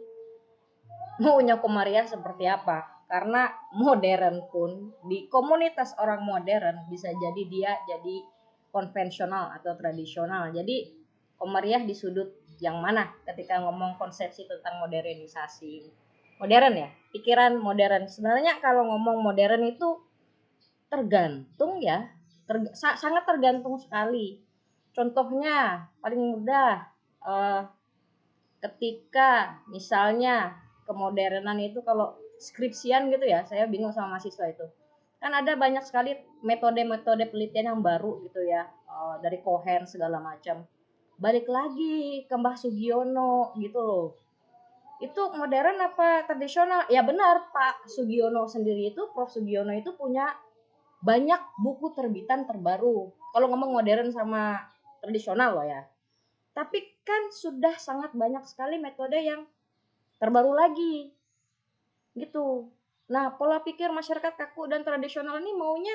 maunya Komariah seperti apa? Karena modern pun di komunitas orang modern bisa jadi dia jadi konvensional atau tradisional. Jadi Komariah di sudut yang mana ketika ngomong konsepsi tentang modernisasi? Modern ya, pikiran modern. Sebenarnya kalau ngomong modern itu tergantung ya, sangat tergantung sekali. Contohnya paling mudah, ketika misalnya kemodernan itu kalau skripsian gitu ya, saya bingung sama mahasiswa itu. Kan ada banyak sekali metode-metode penelitian yang baru gitu ya, dari Cohen segala macam. Balik lagi ke Mbah Sugiono gitu loh. Itu modern apa tradisional? Ya benar, Pak Sugiono sendiri itu, Prof Sugiono itu punya banyak buku terbitan terbaru. Kalau ngomong modern sama tradisional loh ya. Tapi kan sudah sangat banyak sekali metode yang terbaru lagi. Gitu. Nah, pola pikir masyarakat kaku dan tradisional ini maunya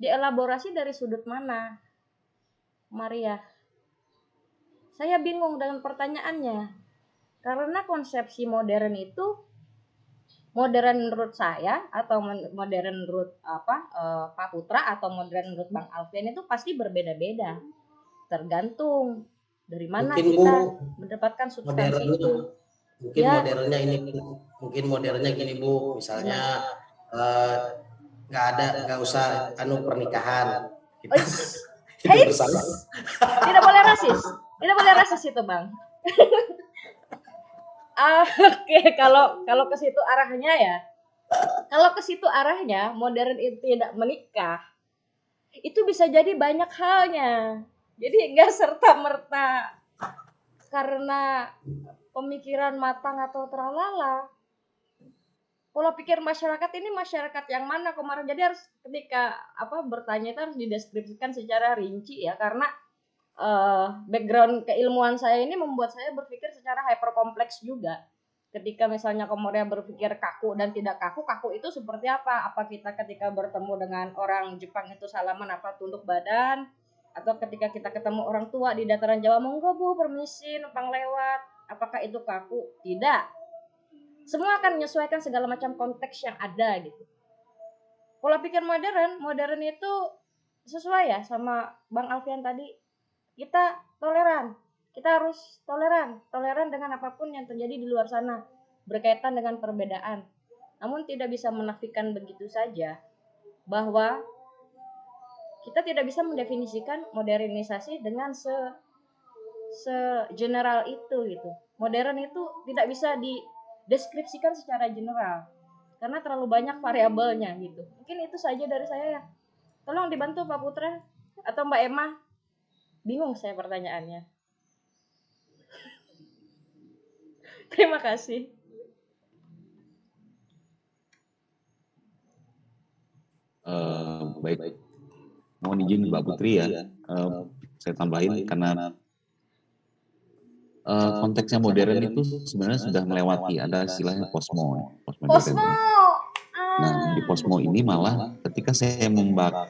dielaborasi dari sudut mana? Maria. Saya bingung dengan pertanyaannya. Karena konsepsi modern itu, modern menurut saya atau modern menurut Pak Putra atau modern menurut Bang Alfian itu pasti berbeda-beda. Tergantung dari mana Mungkin kita Bu, mendapatkan substansi modernnya itu. mungkin Ya. modernnya ini mungkin modernnya gini Bu, misalnya nggak usah pernikahan, kita hidup bersama. Tidak boleh rasis, tidak boleh rasis itu Bang. Oke, kalau ke situ arahnya ya, kalau ke situ arahnya modern itu tidak menikah, itu bisa jadi banyak halnya. Jadi nggak serta merta karena pemikiran matang atau teralala. Pola pikir masyarakat ini masyarakat yang mana kemarin, jadi harus ketika bertanya itu harus dideskripsikan secara rinci ya, karena background keilmuan saya ini membuat saya berpikir secara hyperkompleks juga. Ketika misalnya Komoria berpikir kaku dan tidak kaku, kaku itu seperti apa? Apa kita ketika bertemu dengan orang Jepang itu salaman apa tunduk badan? Atau ketika kita ketemu orang tua di dataran Jawa, monggo Bu, permisi, numpang lewat. Apakah itu kaku? Tidak. Semua akan menyesuaikan segala macam konteks yang ada gitu. Pola pikir modern itu sesuai ya sama Bang Alfian tadi. Kita toleran. Kita harus toleran dengan apapun yang terjadi di luar sana berkaitan dengan perbedaan. Namun tidak bisa menafikan begitu saja bahwa kita tidak bisa mendefinisikan modernisasi dengan se-general itu gitu. Modern itu tidak bisa dideskripsikan secara general karena terlalu banyak variabelnya gitu. Mungkin itu saja dari saya ya. Tolong dibantu Pak Putra atau Mbak Emma. Bingung saya pertanyaannya. Terima kasih. Baik, mohon izin Mbak Putri ya, saya tambahin karena konteksnya modern itu sebenarnya sudah melewati, ada istilahnya posmo. Nah, di posmo ini malah ketika saya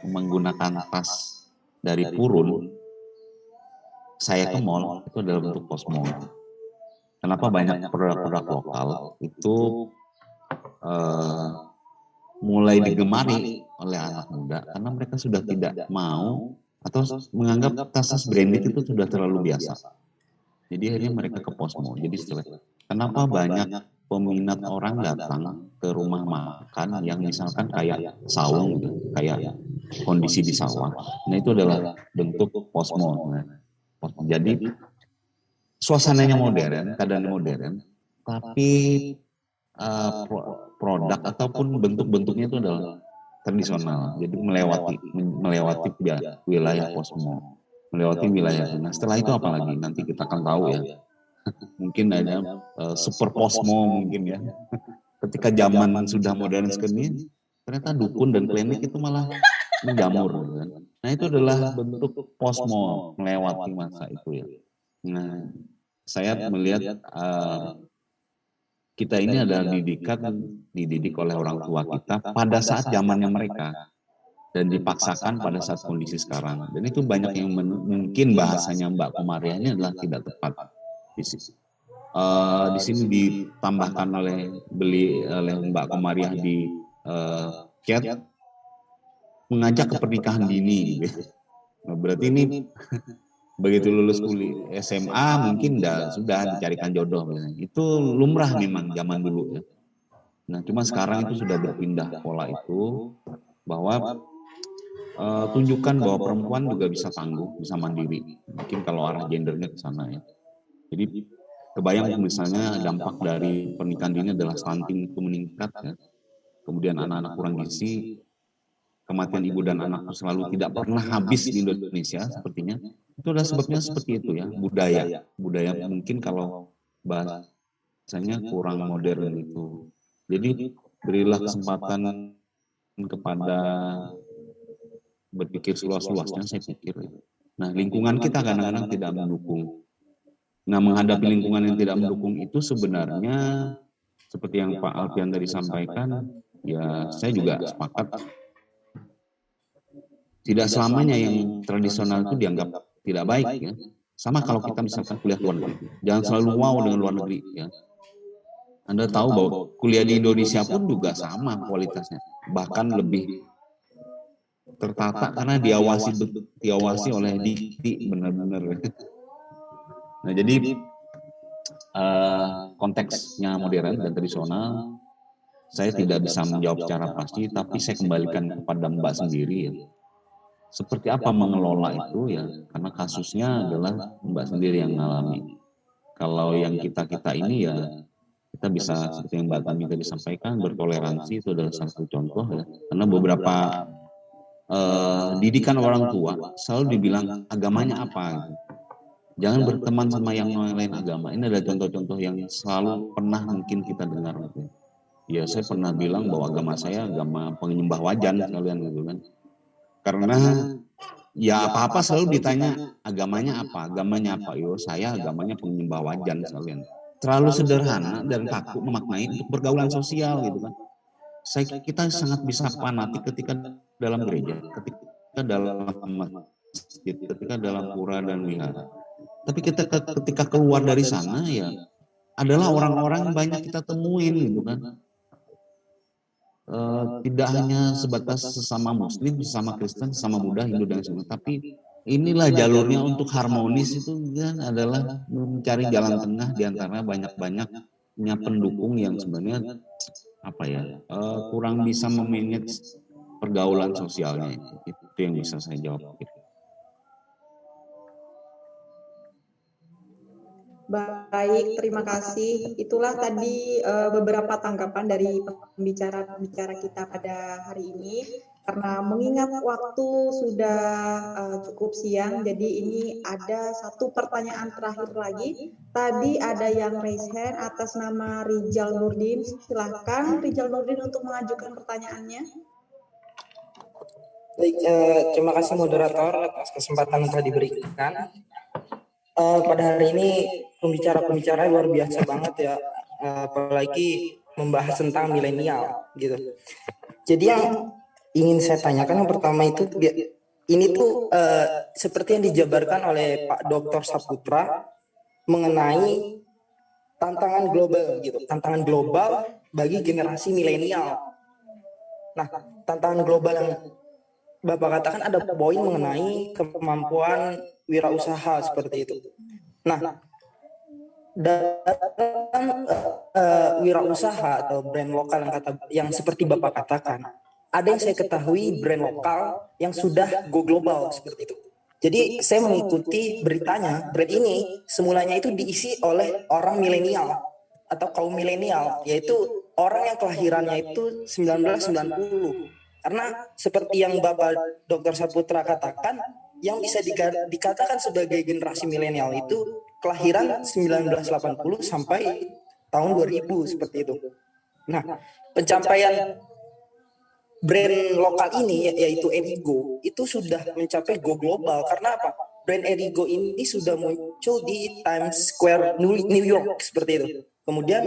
menggunakan tas dari Purun, saya ke mall, itu adalah bentuk posmo. Kenapa banyak produk-produk lokal itu mulai digemari oleh anak muda? Karena mereka sudah tidak mau atau menganggap tas branded itu sudah terlalu biasa. Jadi akhirnya mereka ke posmo. Jadi kenapa banyak peminat orang datang ke rumah makan yang misalkan kayak saung, kayak kondisi di sawah. Nah itu adalah bentuk posmo. Jadi suasananya modern, keadaannya modern, tapi produk ataupun bentuk-bentuknya itu adalah tradisional. Jadi melewati wilayah posmo, melewati wilayah. Nah setelah itu apa lagi? Nanti kita akan tahu ya. Mungkin ada super posmo mungkin ya. Ketika zaman sudah modern sekali, ternyata dukun dan klinik itu malah menjamur. Kan? Nah itu adalah bentuk posmo melewati masa itu ya. Nah, saya melihat kita ini adalah dididik oleh orang tua kita pada saat zamannya mereka dan dipaksakan pada saat kondisi sekarang. Dan itu banyak yang mungkin bahasanya Mbak Komaria ini adalah tidak tepat. Di sini ditambahkan oleh Mbak Komaria di chat mengajak ke pernikahan dini. Nah, berarti ini begitu lulus kuliah SMA mungkin sudah dicarikan jodoh. Itu lumrah memang zaman dulu ya. Nah cuma sekarang itu sudah berpindah pola itu bahwa tunjukkan bahwa perempuan juga bisa tangguh, bisa mandiri. Mungkin kalau arah gendernya ke sana ya. Jadi kebayang misalnya dampak dari pernikahan dini adalah stunting itu meningkat ya. Kemudian anak-anak kurang gizi, kematian ibu dan anak selalu tidak pernah habis di Indonesia sepertinya, itu adalah sebabnya seperti itu ya, budaya mungkin kalau bahasanya kurang modern itu. Jadi berilah kesempatan kepada berpikir seluas-luasnya, saya pikir. Nah, lingkungan kita kadang-kadang tidak mendukung. Nah, menghadapi lingkungan yang tidak mendukung itu sebenarnya seperti yang Pak Alfian tadi sampaikan, ya saya juga sepakat. Tidak selamanya yang tradisional itu dianggap tidak baik ya. Sama kalau kita misalkan kuliah luar negeri, jangan selalu wow dengan luar negeri ya. Anda tahu bahwa kuliah di Indonesia pun juga sama kualitasnya, bahkan lebih tertata karena diawasi oleh dikti benar-benar. Nah, jadi konteksnya modern dan tradisional, saya tidak bisa menjawab secara pasti, tapi saya kembalikan kepada Mbak sendiri ya. Seperti apa mengelola itu ya, karena kasusnya adalah Mbak sendiri yang mengalami. Kalau yang kita ini ya, kita bisa seperti yang Mbak Tami tadi sampaikan, bertoleransi itu adalah salah satu contoh ya. Karena beberapa didikan orang tua selalu dibilang agamanya apa gitu. Jangan berteman sama yang lain agama. Ini adalah contoh-contoh yang selalu pernah mungkin kita dengar. Gitu. Ya saya pernah bilang bahwa agama saya agama penyembah wajan kalian gitu kan. Karena ya apa-apa selalu ditanya agamanya apa, Yo saya agamanya penyembah wajan kalian. Terlalu sederhana dan kaku memaknai untuk pergaulan sosial gitu kan. Kita sangat bisa fanatik ketika dalam gereja, ketika dalam masjid, ketika dalam pura dan wihara. Tapi kita ketika keluar dari sana ya adalah orang-orang yang banyak kita temuin gitu kan. Tidak hanya sebatas sesama Muslim, sesama Kristen, sesama Buddha, Hindu dan sebagainya, tapi inilah jalurnya untuk harmonis itu kan adalah mencari jalan tengah di antara banyak-banyaknya pendukung yang sebenarnya kurang bisa memanage pergaulan sosialnya. Itu yang bisa saya jawab. Baik, terima kasih. Itulah tadi beberapa tanggapan dari pembicara-pembicara kita pada hari ini. Karena mengingat waktu sudah cukup siang, jadi ini ada satu pertanyaan terakhir lagi. Tadi ada yang raise hand atas nama Rijal Nurdin. Silahkan Rijal Nurdin untuk mengajukan pertanyaannya. Baik, terima kasih moderator atas kesempatan yang telah diberikan. Pada hari ini pembicara-pembicara luar biasa banget ya, apalagi membahas tentang milenial gitu. Jadi yang ingin saya tanyakan yang pertama itu, ini tuh seperti yang dijabarkan oleh Pak Dr. Saputra mengenai tantangan global gitu, tantangan global bagi generasi milenial. Nah, tantangan global yang Bapak katakan ada poin mengenai kemampuan wirausaha seperti itu. Nah, dalam wirausaha atau brand lokal yang seperti Bapak katakan, ada yang saya ketahui brand lokal yang sudah go global seperti itu. Jadi saya mengikuti beritanya, brand ini semulanya itu diisi oleh orang milenial atau kaum milenial, yaitu orang yang kelahirannya itu 1990. Karena seperti yang Bapak Dr. Saputra katakan, yang bisa dikatakan sebagai generasi milenial itu kelahiran 1980 sampai tahun 2000 seperti itu. Nah, pencapaian brand lokal ini yaitu Erigo itu sudah mencapai go global. Karena apa? Brand Erigo ini sudah muncul di Times Square New York seperti itu. Kemudian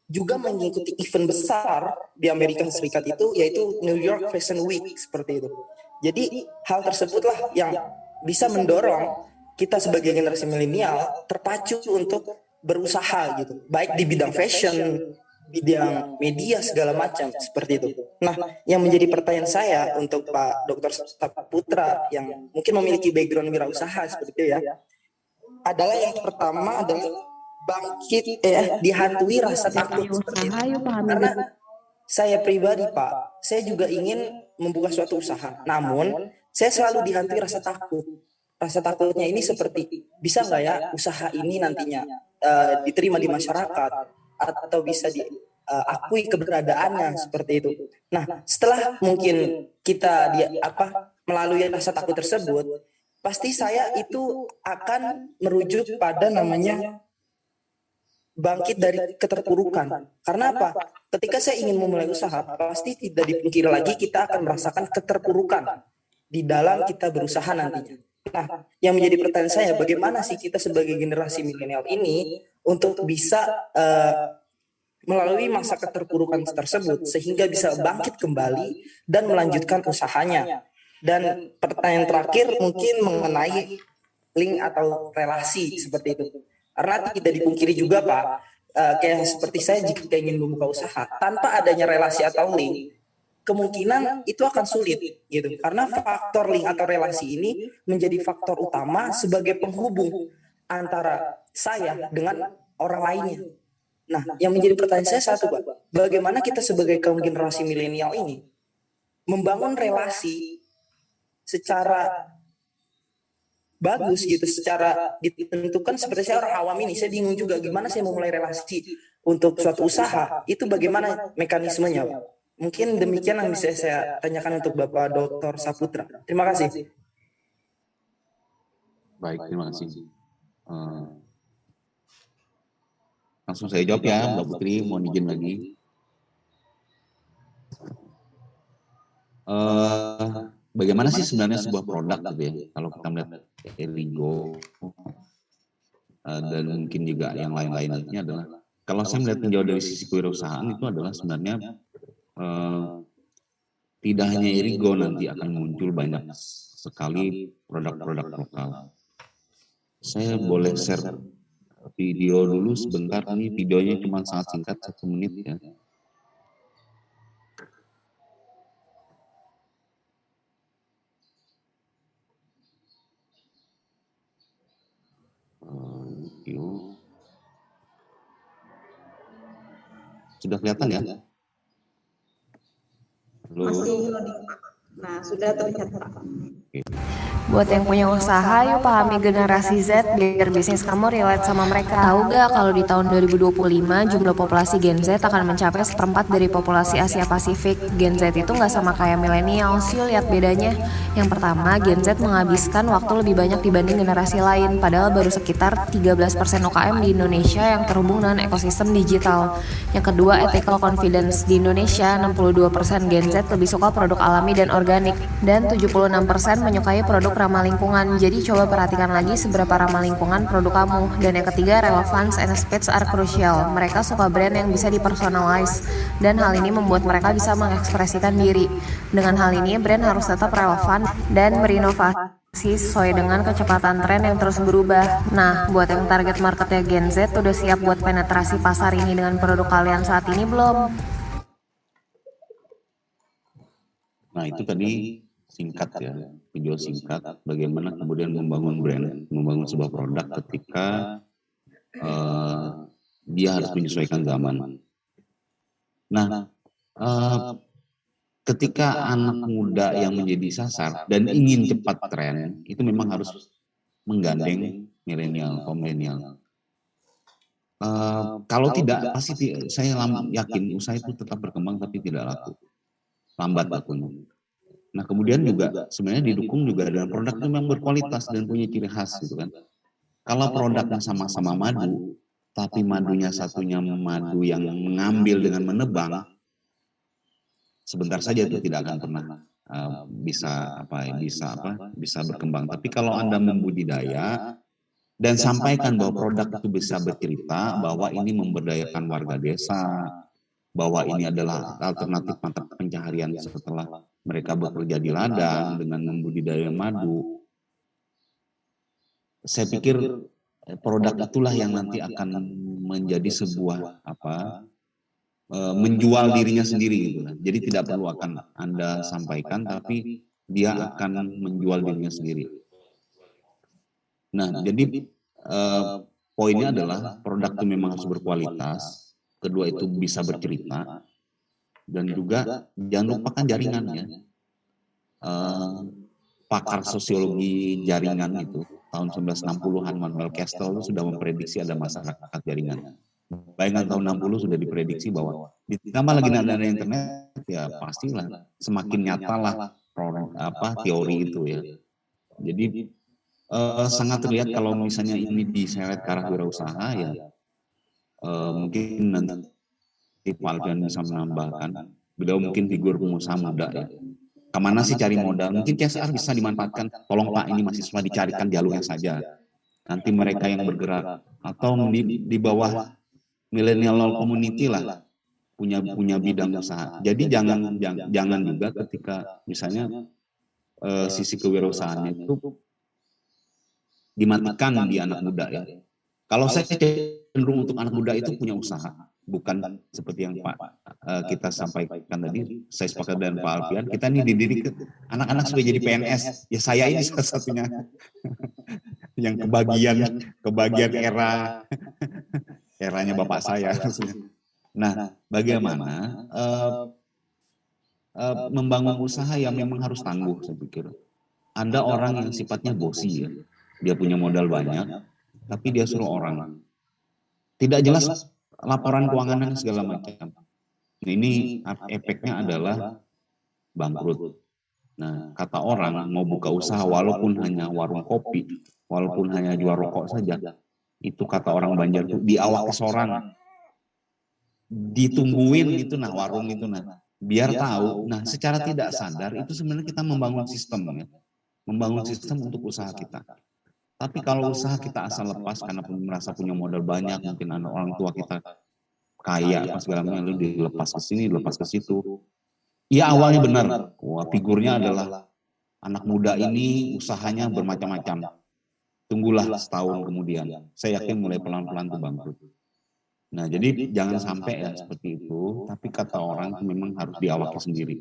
juga mengikuti event besar di Amerika Serikat itu yaitu New York Fashion Week seperti itu. Jadi hal tersebutlah yang bisa mendorong kita sebagai generasi milenial terpacu untuk berusaha gitu, baik di bidang fashion, bidang media segala macam seperti itu. Nah, yang menjadi pertanyaan saya untuk Pak Dr. Saputra yang mungkin memiliki background wirausaha seperti itu ya, adalah yang pertama adalah bangkit dihantui rasa takut seperti itu. Karena saya pribadi Pak, saya juga ingin membuka suatu usaha, namun saya selalu dihantui rasa takut. Rasa takutnya ini seperti bisa nggak ya usaha ini nantinya diterima di masyarakat atau bisa akui keberadaannya seperti itu. Nah, setelah mungkin kita melalui rasa takut tersebut, pasti saya itu akan merujuk pada namanya bangkit dari keterpurukan. Karena apa? Ketika saya ingin memulai usaha, pasti tidak dipungkiri lagi kita akan merasakan keterpurukan di dalam kita berusaha nantinya. Nah, yang menjadi pertanyaan saya, bagaimana sih kita sebagai generasi milenial ini untuk bisa melalui masa keterpurukan tersebut sehingga bisa bangkit kembali dan melanjutkan usahanya. Dan pertanyaan terakhir mungkin mengenai link atau relasi seperti itu. Karena tidak dipungkiri juga Pak, kayak seperti saya jika ingin membuka usaha tanpa adanya relasi atau link, kemungkinan itu akan sulit gitu. Karena faktor link atau relasi ini menjadi faktor utama sebagai penghubung antara saya dengan orang lainnya. Nah, yang menjadi pertanyaan saya satu Pak, bagaimana kita sebagai kaum generasi milenial ini membangun relasi secara bagus gitu, secara ditentukan. Seperti saya orang awam ini, saya bingung juga gimana saya memulai relasi untuk suatu usaha, itu bagaimana mekanismenya Pak? Mungkin demikian yang bisa saya tanyakan untuk Bapak Dr. Saputra. Terima kasih. Baik, terima kasih. Langsung saya jawab ya, Mbak Putri, mohon izin lagi. Bagaimana sih sebenarnya sebuah produk gitu ya? Kalau kita melihat Erigo dan mungkin juga yang lain-lainnya adalah, kalau saya melihat menjauh dari sisi kewirausahaan itu adalah sebenarnya tidak hanya Erigo nanti akan muncul banyak sekali produk-produk lokal. Saya boleh share video dulu sebentar, nih videonya cuma sangat singkat, 1 menit ya. Video. Sudah kelihatan ya? Halo. Masih loading Pak. Nah, sudah terlihat Pak. Buat yang punya usaha, yuk pahami generasi Z biar bisnis kamu relate sama mereka. Tahu gak kalau di tahun 2025 jumlah populasi Gen Z akan mencapai 1/4 dari populasi Asia Pasifik. Gen Z itu nggak sama kayak milenial, yuk lihat bedanya. Yang pertama, Gen Z menghabiskan waktu lebih banyak dibanding generasi lain, padahal baru sekitar 13% UKM di Indonesia yang terhubung dengan ekosistem digital. Yang kedua, ethical confidence. Di Indonesia, 62% Gen Z lebih suka produk alami dan organik, dan 76% menyukai produk ramah lingkungan. Jadi coba perhatikan lagi seberapa ramah lingkungan produk kamu. Dan yang ketiga, relevance and speed are crucial. Mereka suka brand yang bisa dipersonalize, dan hal ini membuat mereka bisa mengekspresikan diri. Dengan hal ini, brand harus tetap relevan dan berinovasi sesuai dengan kecepatan tren yang terus berubah. Nah, buat yang target marketnya Gen Z, udah siap buat penetrasi pasar ini dengan produk kalian saat ini belum? Nah, itu tadi singkat ya, video singkat bagaimana kemudian membangun brand, membangun sebuah produk ketika dia harus menyesuaikan zaman. Nah, ketika anak muda yang menjadi sasar dan ingin cepat tren, itu memang harus menggandeng milenial, kaum milenial. Kalau tidak, pasti saya yakin usaha itu tetap berkembang tapi tidak laku, lambat lakunya. Nah, kemudian juga sebenarnya didukung juga dengan produk yang memang berkualitas dan punya ciri khas gitu kan. Kalau produknya sama-sama madu, tapi madunya satunya madu yang mengambil dengan menebang, sebentar saja itu tidak akan pernah bisa berkembang. Tapi kalau Anda membudidaya dan sampaikan bahwa produk itu bisa bercerita bahwa ini memberdayakan warga desa, bahwa ini adalah alternatif mata pencaharian setelah mereka bekerja di ladang dengan membudidaya madu. Saya pikir produk itulah yang nanti akan menjadi sebuah menjual dirinya sendiri gitu. Jadi tidak perlu akan Anda sampaikan, tapi dia akan menjual dirinya sendiri. Nah, jadi poinnya adalah produk itu memang harus berkualitas. Kedua itu bisa bercerita, dan juga jangan lupakan jaringannya. Pakar sosiologi jaringan itu tahun 1960-an Manuel Castells itu sudah memprediksi ada masyarakat jaringan. Bayangkan tahun 60 sudah diprediksi bahwa ditambah lagi ada internet, ya pastilah semakin nyatalah teori itu ya. Jadi sangat terlihat kalau misalnya ini diseret ke arah wirausaha ya, mungkin nanti Pak Alfian bisa menambahkan, beliau mungkin figur pengusaha muda ya. Kemana sih cari modal? Mungkin CSR bisa dimanfaatkan. Tolong Pak, ini mahasiswa dicarikan jalurnya saja. Nanti mereka yang bergerak atau di bawah millennial community lah punya bidang usaha. Jadi jangan juga ketika misalnya sisi kewirausahaan itu dimatikan di anak muda ya. Kalau saya cenderung untuk anak muda itu punya usaha, bukan seperti yang kita sampaikan tadi. Saya sepakat dengan Pak Alfian, kita ini dididik anak-anak sudah jadi PNS. Ya saya ini salah satunya yang kebagian eranya bapak saya. Nah, bagaimana membangun usaha yang memang harus tangguh, saya pikir. Ada orang yang sifatnya bosi ya, dia punya modal banyak, tapi dia suruh orang. Tidak jelas laporan keuangan dan segala macam. Nah, ini efeknya adalah bangkrut. Nah, kata orang mau buka usaha walaupun hanya warung kopi, walaupun hanya jual rokok saja, itu kata orang Banjar itu diawaki seorang, ditungguin itu nah warung itu nah, biar tahu. Nah, secara tidak sadar itu sebenarnya kita membangun sistem ya, membangun sistem untuk usaha kita. Tapi kalau usaha kita asal lepas karena merasa punya modal banyak, mungkin anak orang tua kita kaya apa segala macam, lalu dilepas ke sini, dilepas ke situ. Ya awalnya benar, wah figurnya adalah anak muda ini usahanya bermacam-macam. Tunggulah setahun kemudian, saya yakin mulai pelan-pelan tuh bangkrut. Nah jadi jangan sampai ya seperti itu, tapi kata orang itu memang harus diawaki sendiri.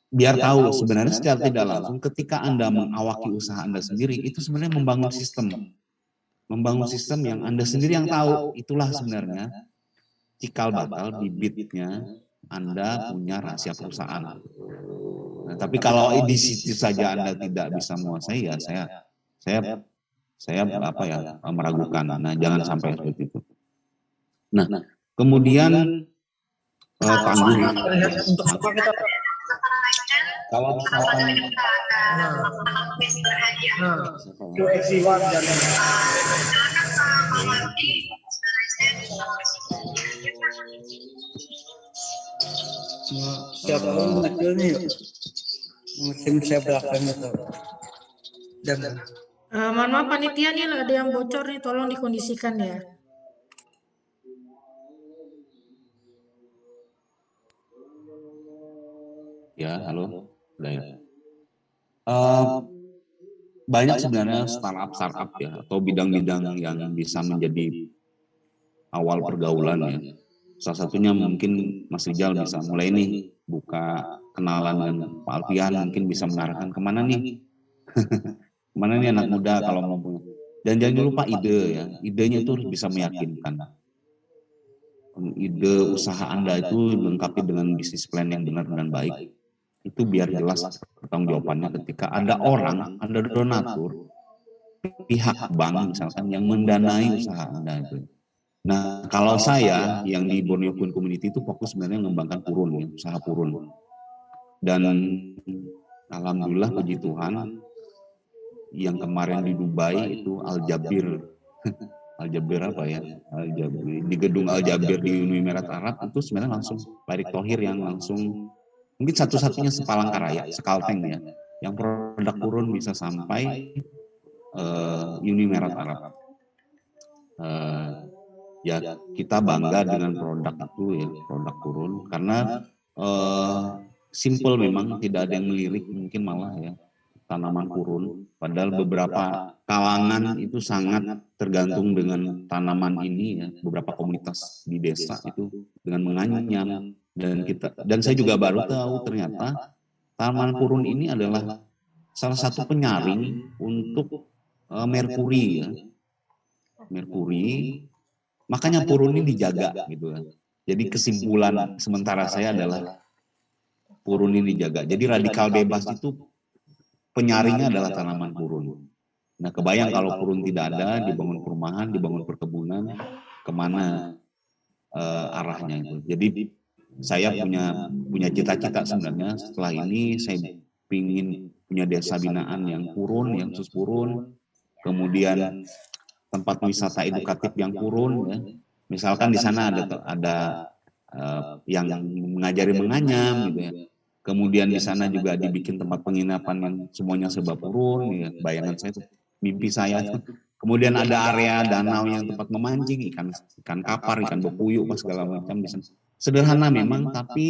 Biar tahu sebenarnya secara tidak langsung ketika Anda mengawaki usaha Anda sendiri, itu sebenarnya membangun sistem. Membangun sistem yang Anda sendiri yang tahu, itulah sebenarnya cikal bakal bibitnya Anda punya rahasia perusahaan. Nah, tapi kalau di situ saja Anda tidak bisa menguasai, ya saya meragukan. Nah, jangan sampai seperti itu. Nah, kemudian tangguh. Kalau misalkan siapa muncul nih musim saya belakang itu Mohon maaf panitia nih ada yang bocor nih, tolong dikondisikan ya. Ya, halo. Udah ya. Banyak sebenarnya startup ya, atau bidang-bidang yang bisa menjadi awal pergaulan ya. Salah satunya mungkin Mas Rijal bisa mulai nih buka kenalan dengan Pak Alfian, mungkin bisa mengarahkan kemana nih. Kemana nih anak muda kalau mau punya. Dan jangan lupa ide ya, idenya itu harus bisa meyakinkan. Ide usaha Anda itu dilengkapi dengan bisnis plan yang benar dan baik. Itu biar jelas pertanggungjawabannya ketika ada orang, ada donatur, pihak bank misalkan yang mendanai usaha Anda itu. Nah, kalau saya yang di Borneo Queen Community itu fokus sebenarnya mengembangkan purun, ya, usaha purun. Dan alhamdulillah puji Tuhan, yang kemarin di Dubai itu Al Jabir, Al Jabir apa ya? Al Jabir, di gedung Al Jabir di Uni Emirat Arab itu sebenarnya langsung Pak Erick Thohir yang langsung mungkin satu-satunya sepalangkaraya, sekalteng ya, yang produk purun bisa sampai Uni Emirat Arab. Ya kita bangga dengan produk itu ya, produk purun, karena simple memang, tidak ada yang melirik mungkin malah ya tanaman purun. Padahal beberapa kalangan itu sangat tergantung dengan tanaman ini ya, beberapa komunitas di desa itu dengan menganyam. Dan saya juga baru tahu ternyata tanaman purun ini adalah salah satu penyaring untuk merkuri ya. Merkuri, makanya purun ini dijaga gitu kan. Jadi kesimpulan sementara saya adalah purun ini dijaga. Jadi radikal bebas itu penyaringnya adalah tanaman purun. Nah, kebayang kalau purun tidak ada, dibangun perumahan, dibangun perkebunan, kemana arahnya itu. Jadi saya punya cita-cita sebenarnya setelah ini saya ingin punya desa binaan yang kurun, yang khusus kurun, kemudian tempat wisata edukatif yang kurun, ya. Misalkan di sana ada yang mengajari menganyam, gitu ya. Kemudian di sana juga dibikin tempat penginapan yang semuanya serba kurun, ya. Bayangan saya itu, mimpi saya itu. Kemudian ada area danau yang tempat memancing, ikan kapar, ikan bepuyuk, segala macam di sana. Sederhana memang, tapi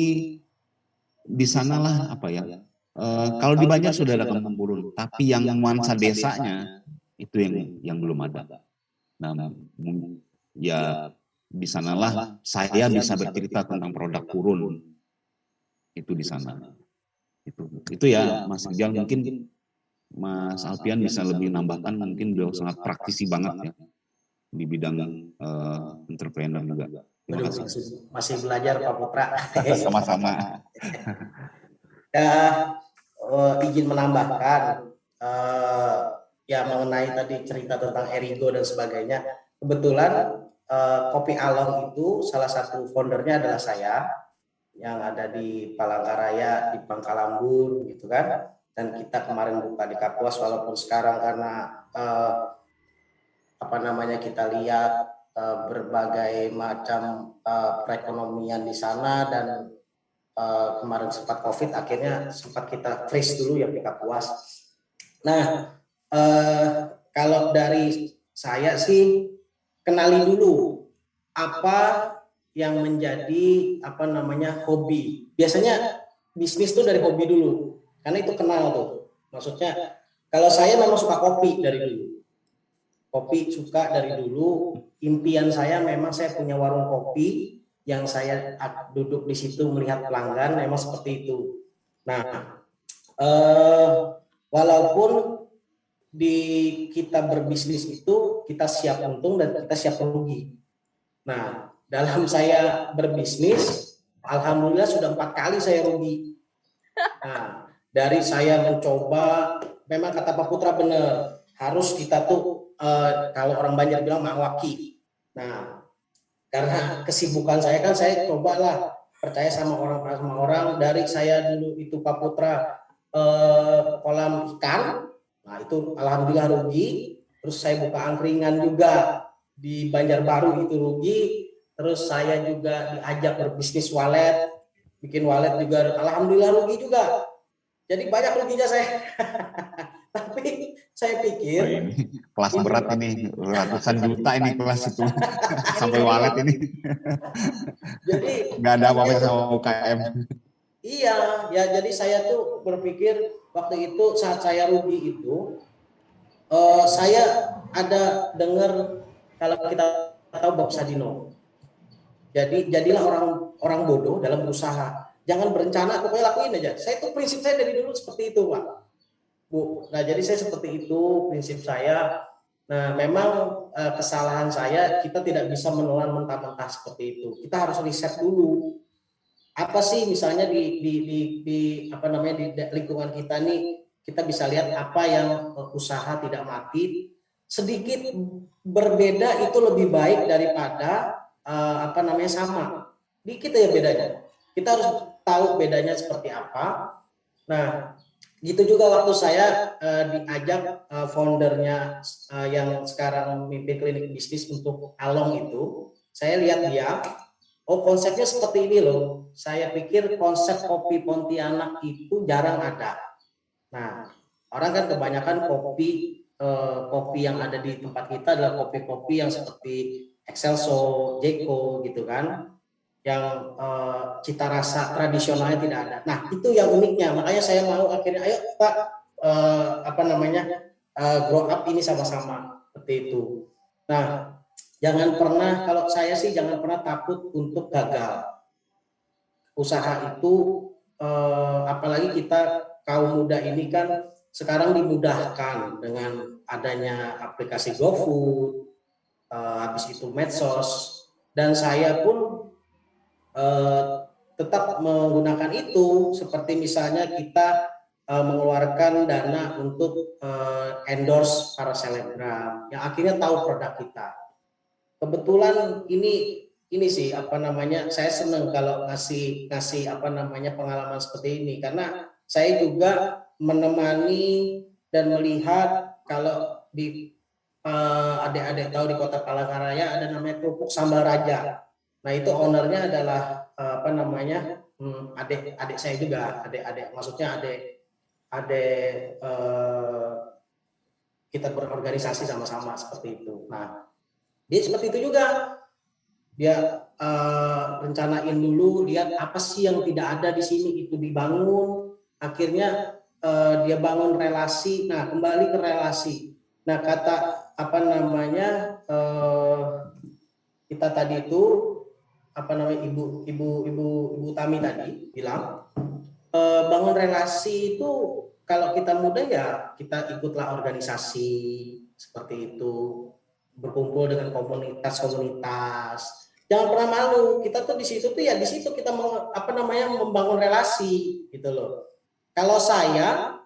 di sanalah apa ya? Kalau di Banjar sudah ada kampung burung, tapi yang nuansa desanya itu yang belum ada. Nah, ya di sanalah saya bisa bercerita tentang produk kurun itu di sana. Itu ya, Mas Rijal, mungkin Mas Alfian bisa lebih nambahkan, mungkin beliau sangat praktisi banget ya di bidang entrepreneur juga. Terima kasih. Masih belajar Pak Putra. Sama-sama. Izin menambahkan ya mengenai tadi cerita tentang Erigo dan sebagainya. Kebetulan Kopi Along itu salah satu foundernya adalah saya yang ada di Palangkaraya, di Pangkalambun gitu kan. Dan kita kemarin buka di Kapuas, walaupun sekarang karena kita lihat berbagai macam perekonomian di sana dan kemarin sempat COVID, akhirnya sempat kita freeze dulu yang di Kapuas. Nah, kalau dari saya sih kenali dulu apa yang menjadi hobi. Biasanya bisnis tuh dari hobi dulu. Karena itu kenal tuh, maksudnya kalau saya memang suka kopi dari dulu, suka dari dulu. Impian saya memang saya punya warung kopi yang saya duduk di situ melihat pelanggan, memang seperti itu. Nah, walaupun kita berbisnis itu kita siap untung dan kita siap rugi. Nah, dalam saya berbisnis, alhamdulillah sudah 4 kali saya rugi. Nah, dari saya mencoba, memang kata Pak Putra benar, harus kita tuh kalau orang Banjar bilang makwaki. Nah, karena kesibukan saya kan, saya cobalah percaya sama orang dari saya dulu itu Pak Putra kolam ikan, nah itu alhamdulillah rugi. Terus saya buka angkringan juga di Banjarbaru, itu rugi. Terus saya juga diajak berbisnis walet, bikin walet juga, alhamdulillah rugi juga. Jadi banyak ruginya saya. Tapi saya pikir kelas berat ini, ratusan juta ini kelas itu. Sampai walet ini. Jadi nggak ada apa-apa sama UKM. Iya, ya jadi saya tuh berpikir waktu itu saat saya rugi itu, saya ada dengar kalau kita tahu Bob Sadino. Jadi jadilah orang bodoh dalam berusaha. Jangan berencana, pokoknya lakuin aja. Saya itu prinsip saya dari dulu seperti itu, Pak. Bu. Nah, jadi saya seperti itu prinsip saya. Nah, memang kesalahan saya, kita tidak bisa menelan mentah-mentah seperti itu. Kita harus riset dulu. Apa sih misalnya di lingkungan kita nih, kita bisa lihat apa yang usaha tidak mati. Sedikit berbeda itu lebih baik daripada sama. Dikit aja bedanya. Kita harus tahu bedanya seperti apa. Nah, gitu juga waktu saya diajak foundernya yang sekarang memimpin klinik bisnis untuk Along itu, saya lihat dia, oh konsepnya seperti ini loh. Saya pikir konsep kopi Pontianak itu jarang ada. Nah, orang kan kebanyakan kopi yang ada di tempat kita adalah kopi-kopi yang seperti Excelso, Jeko gitu kan, yang cita rasa tradisionalnya tidak ada. Nah, itu yang uniknya. Makanya saya mau akhirnya, ayo kita grow up ini sama-sama seperti itu. Nah, jangan pernah, kalau saya sih jangan pernah takut untuk gagal. Usaha itu, apalagi kita kaum muda ini kan sekarang dimudahkan dengan adanya aplikasi GoFood, habis itu medsos, dan saya pun tetap menggunakan itu, seperti misalnya kita mengeluarkan dana untuk endorse para selebgram yang akhirnya tahu produk kita. kebetulan ini sih apa namanya, saya senang kalau ngasih apa namanya pengalaman seperti ini, karena saya juga menemani dan melihat kalau di adik-adik tahu di Kota Palangkaraya ada namanya kerupuk sambal raja. Nah itu ownernya adalah apa namanya adik saya juga, adik maksudnya adik kita berorganisasi sama-sama seperti itu. Nah dia seperti itu juga, dia rencanain dulu, lihat apa sih yang tidak ada di sini, itu dibangun, akhirnya dia bangun relasi. Nah kembali ke relasi, nah kata apa namanya kita tadi itu apa namanya ibu Tami tadi bilang bangun relasi itu kalau kita muda ya kita ikutlah organisasi seperti itu, berkumpul dengan komunitas-komunitas. Jangan pernah malu. Kita tuh di situ tuh ya di situ kita membangun relasi gitu loh. Kalau saya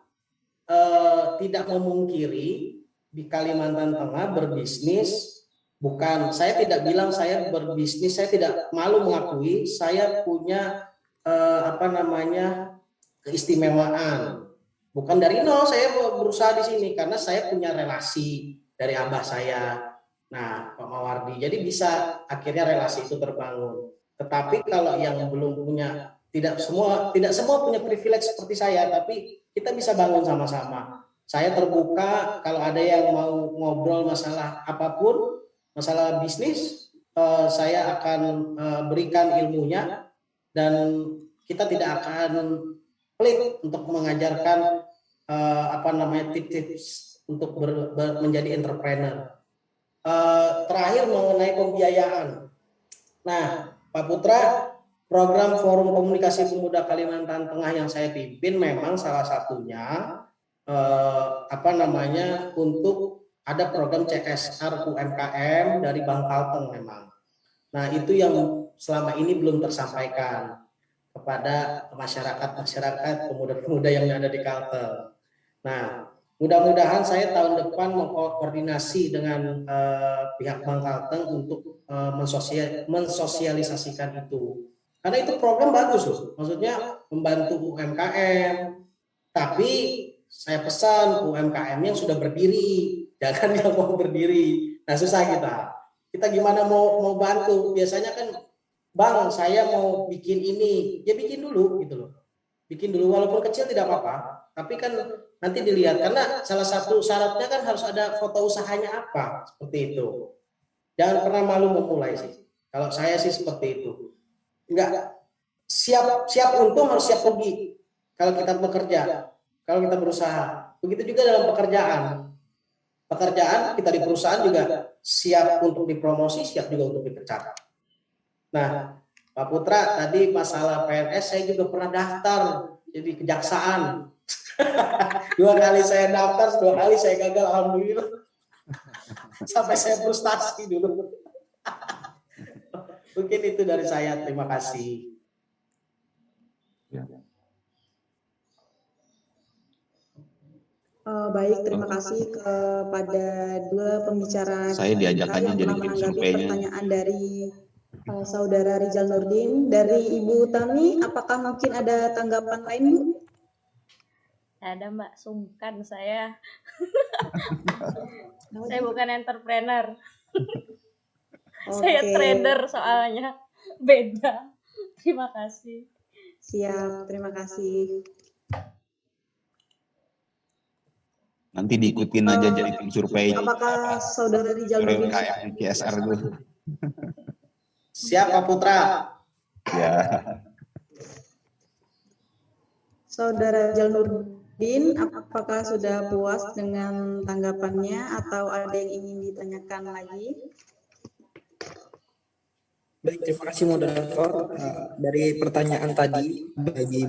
tidak memungkiri di Kalimantan Tengah berbisnis, bukan, saya tidak bilang saya berbisnis, saya tidak malu mengakui saya punya keistimewaan. Bukan dari nol saya berusaha di sini karena saya punya relasi dari abah saya. Nah, Pak Mawardi, jadi bisa akhirnya relasi itu terbangun. Tetapi kalau yang belum punya, tidak semua punya privilege seperti saya, tapi kita bisa bangun sama-sama. Saya terbuka kalau ada yang mau ngobrol masalah apapun, masalah bisnis, saya akan berikan ilmunya dan kita tidak akan pelit untuk mengajarkan tips-tips untuk menjadi entrepreneur. Terakhir mengenai pembiayaan. Nah, Pak Putra, program Forum Komunikasi Pemuda Kalimantan Tengah yang saya pimpin memang salah satunya untuk ada program CSR UMKM dari Bank Kalteng memang. Nah, itu yang selama ini belum tersampaikan kepada masyarakat pemuda-pemuda yang ada di Kalteng. Nah, mudah-mudahan saya tahun depan mengkoordinasi dengan pihak Bank Kalteng untuk mensosialisasikan itu. Karena itu program bagus loh, maksudnya membantu UMKM. Tapi saya pesan UMKM yang sudah berdiri, jangan yang mau berdiri. Nah susah kita gimana mau bantu? Biasanya kan, Bang saya mau bikin ini, ya bikin dulu gitu loh. Bikin dulu walaupun kecil tidak apa-apa, tapi kan nanti dilihat, karena salah satu syaratnya kan harus ada foto usahanya apa, seperti itu. Jangan pernah malu memulai sih. Kalau saya sih seperti itu. Enggak, siap untung harus siap rugi. Kalau kita bekerja, kalau kita berusaha. Begitu juga dalam pekerjaan. Pekerjaan kita di perusahaan juga siap untuk dipromosi, siap juga untuk dipecat. Nah, Pak Putra, tadi masalah PNS saya juga pernah daftar jadi kejaksaan. 2 kali saya daftar, 2 kali saya gagal, alhamdulillah. Sampai saya frustasi dulu. Mungkin itu dari saya, terima kasih. Baik, terima kasih kepada 2 pembicara. Saya diajak aja yang jadi telah tim menanggapi surveinya. pertanyaan dari Saudara Rizal Nurdin. Dari Ibu Tami, apakah mungkin ada tanggapan lain, Bu? Ada Mbak, sungkan saya. Saya bukan entrepreneur. Saya trader soalnya. Beda. Terima kasih. Siap, terima kasih. Nanti diikutin aja jadi tim survei. Apakah Saudara Rizal Survei Nurdin? UMKM CSR dulu. Siap Pak Putra. Ya. Saudara Rizal Nurdin, apakah sudah puas dengan tanggapannya atau ada yang ingin ditanyakan lagi? Baik, terima kasih moderator. Dari pertanyaan tadi bagi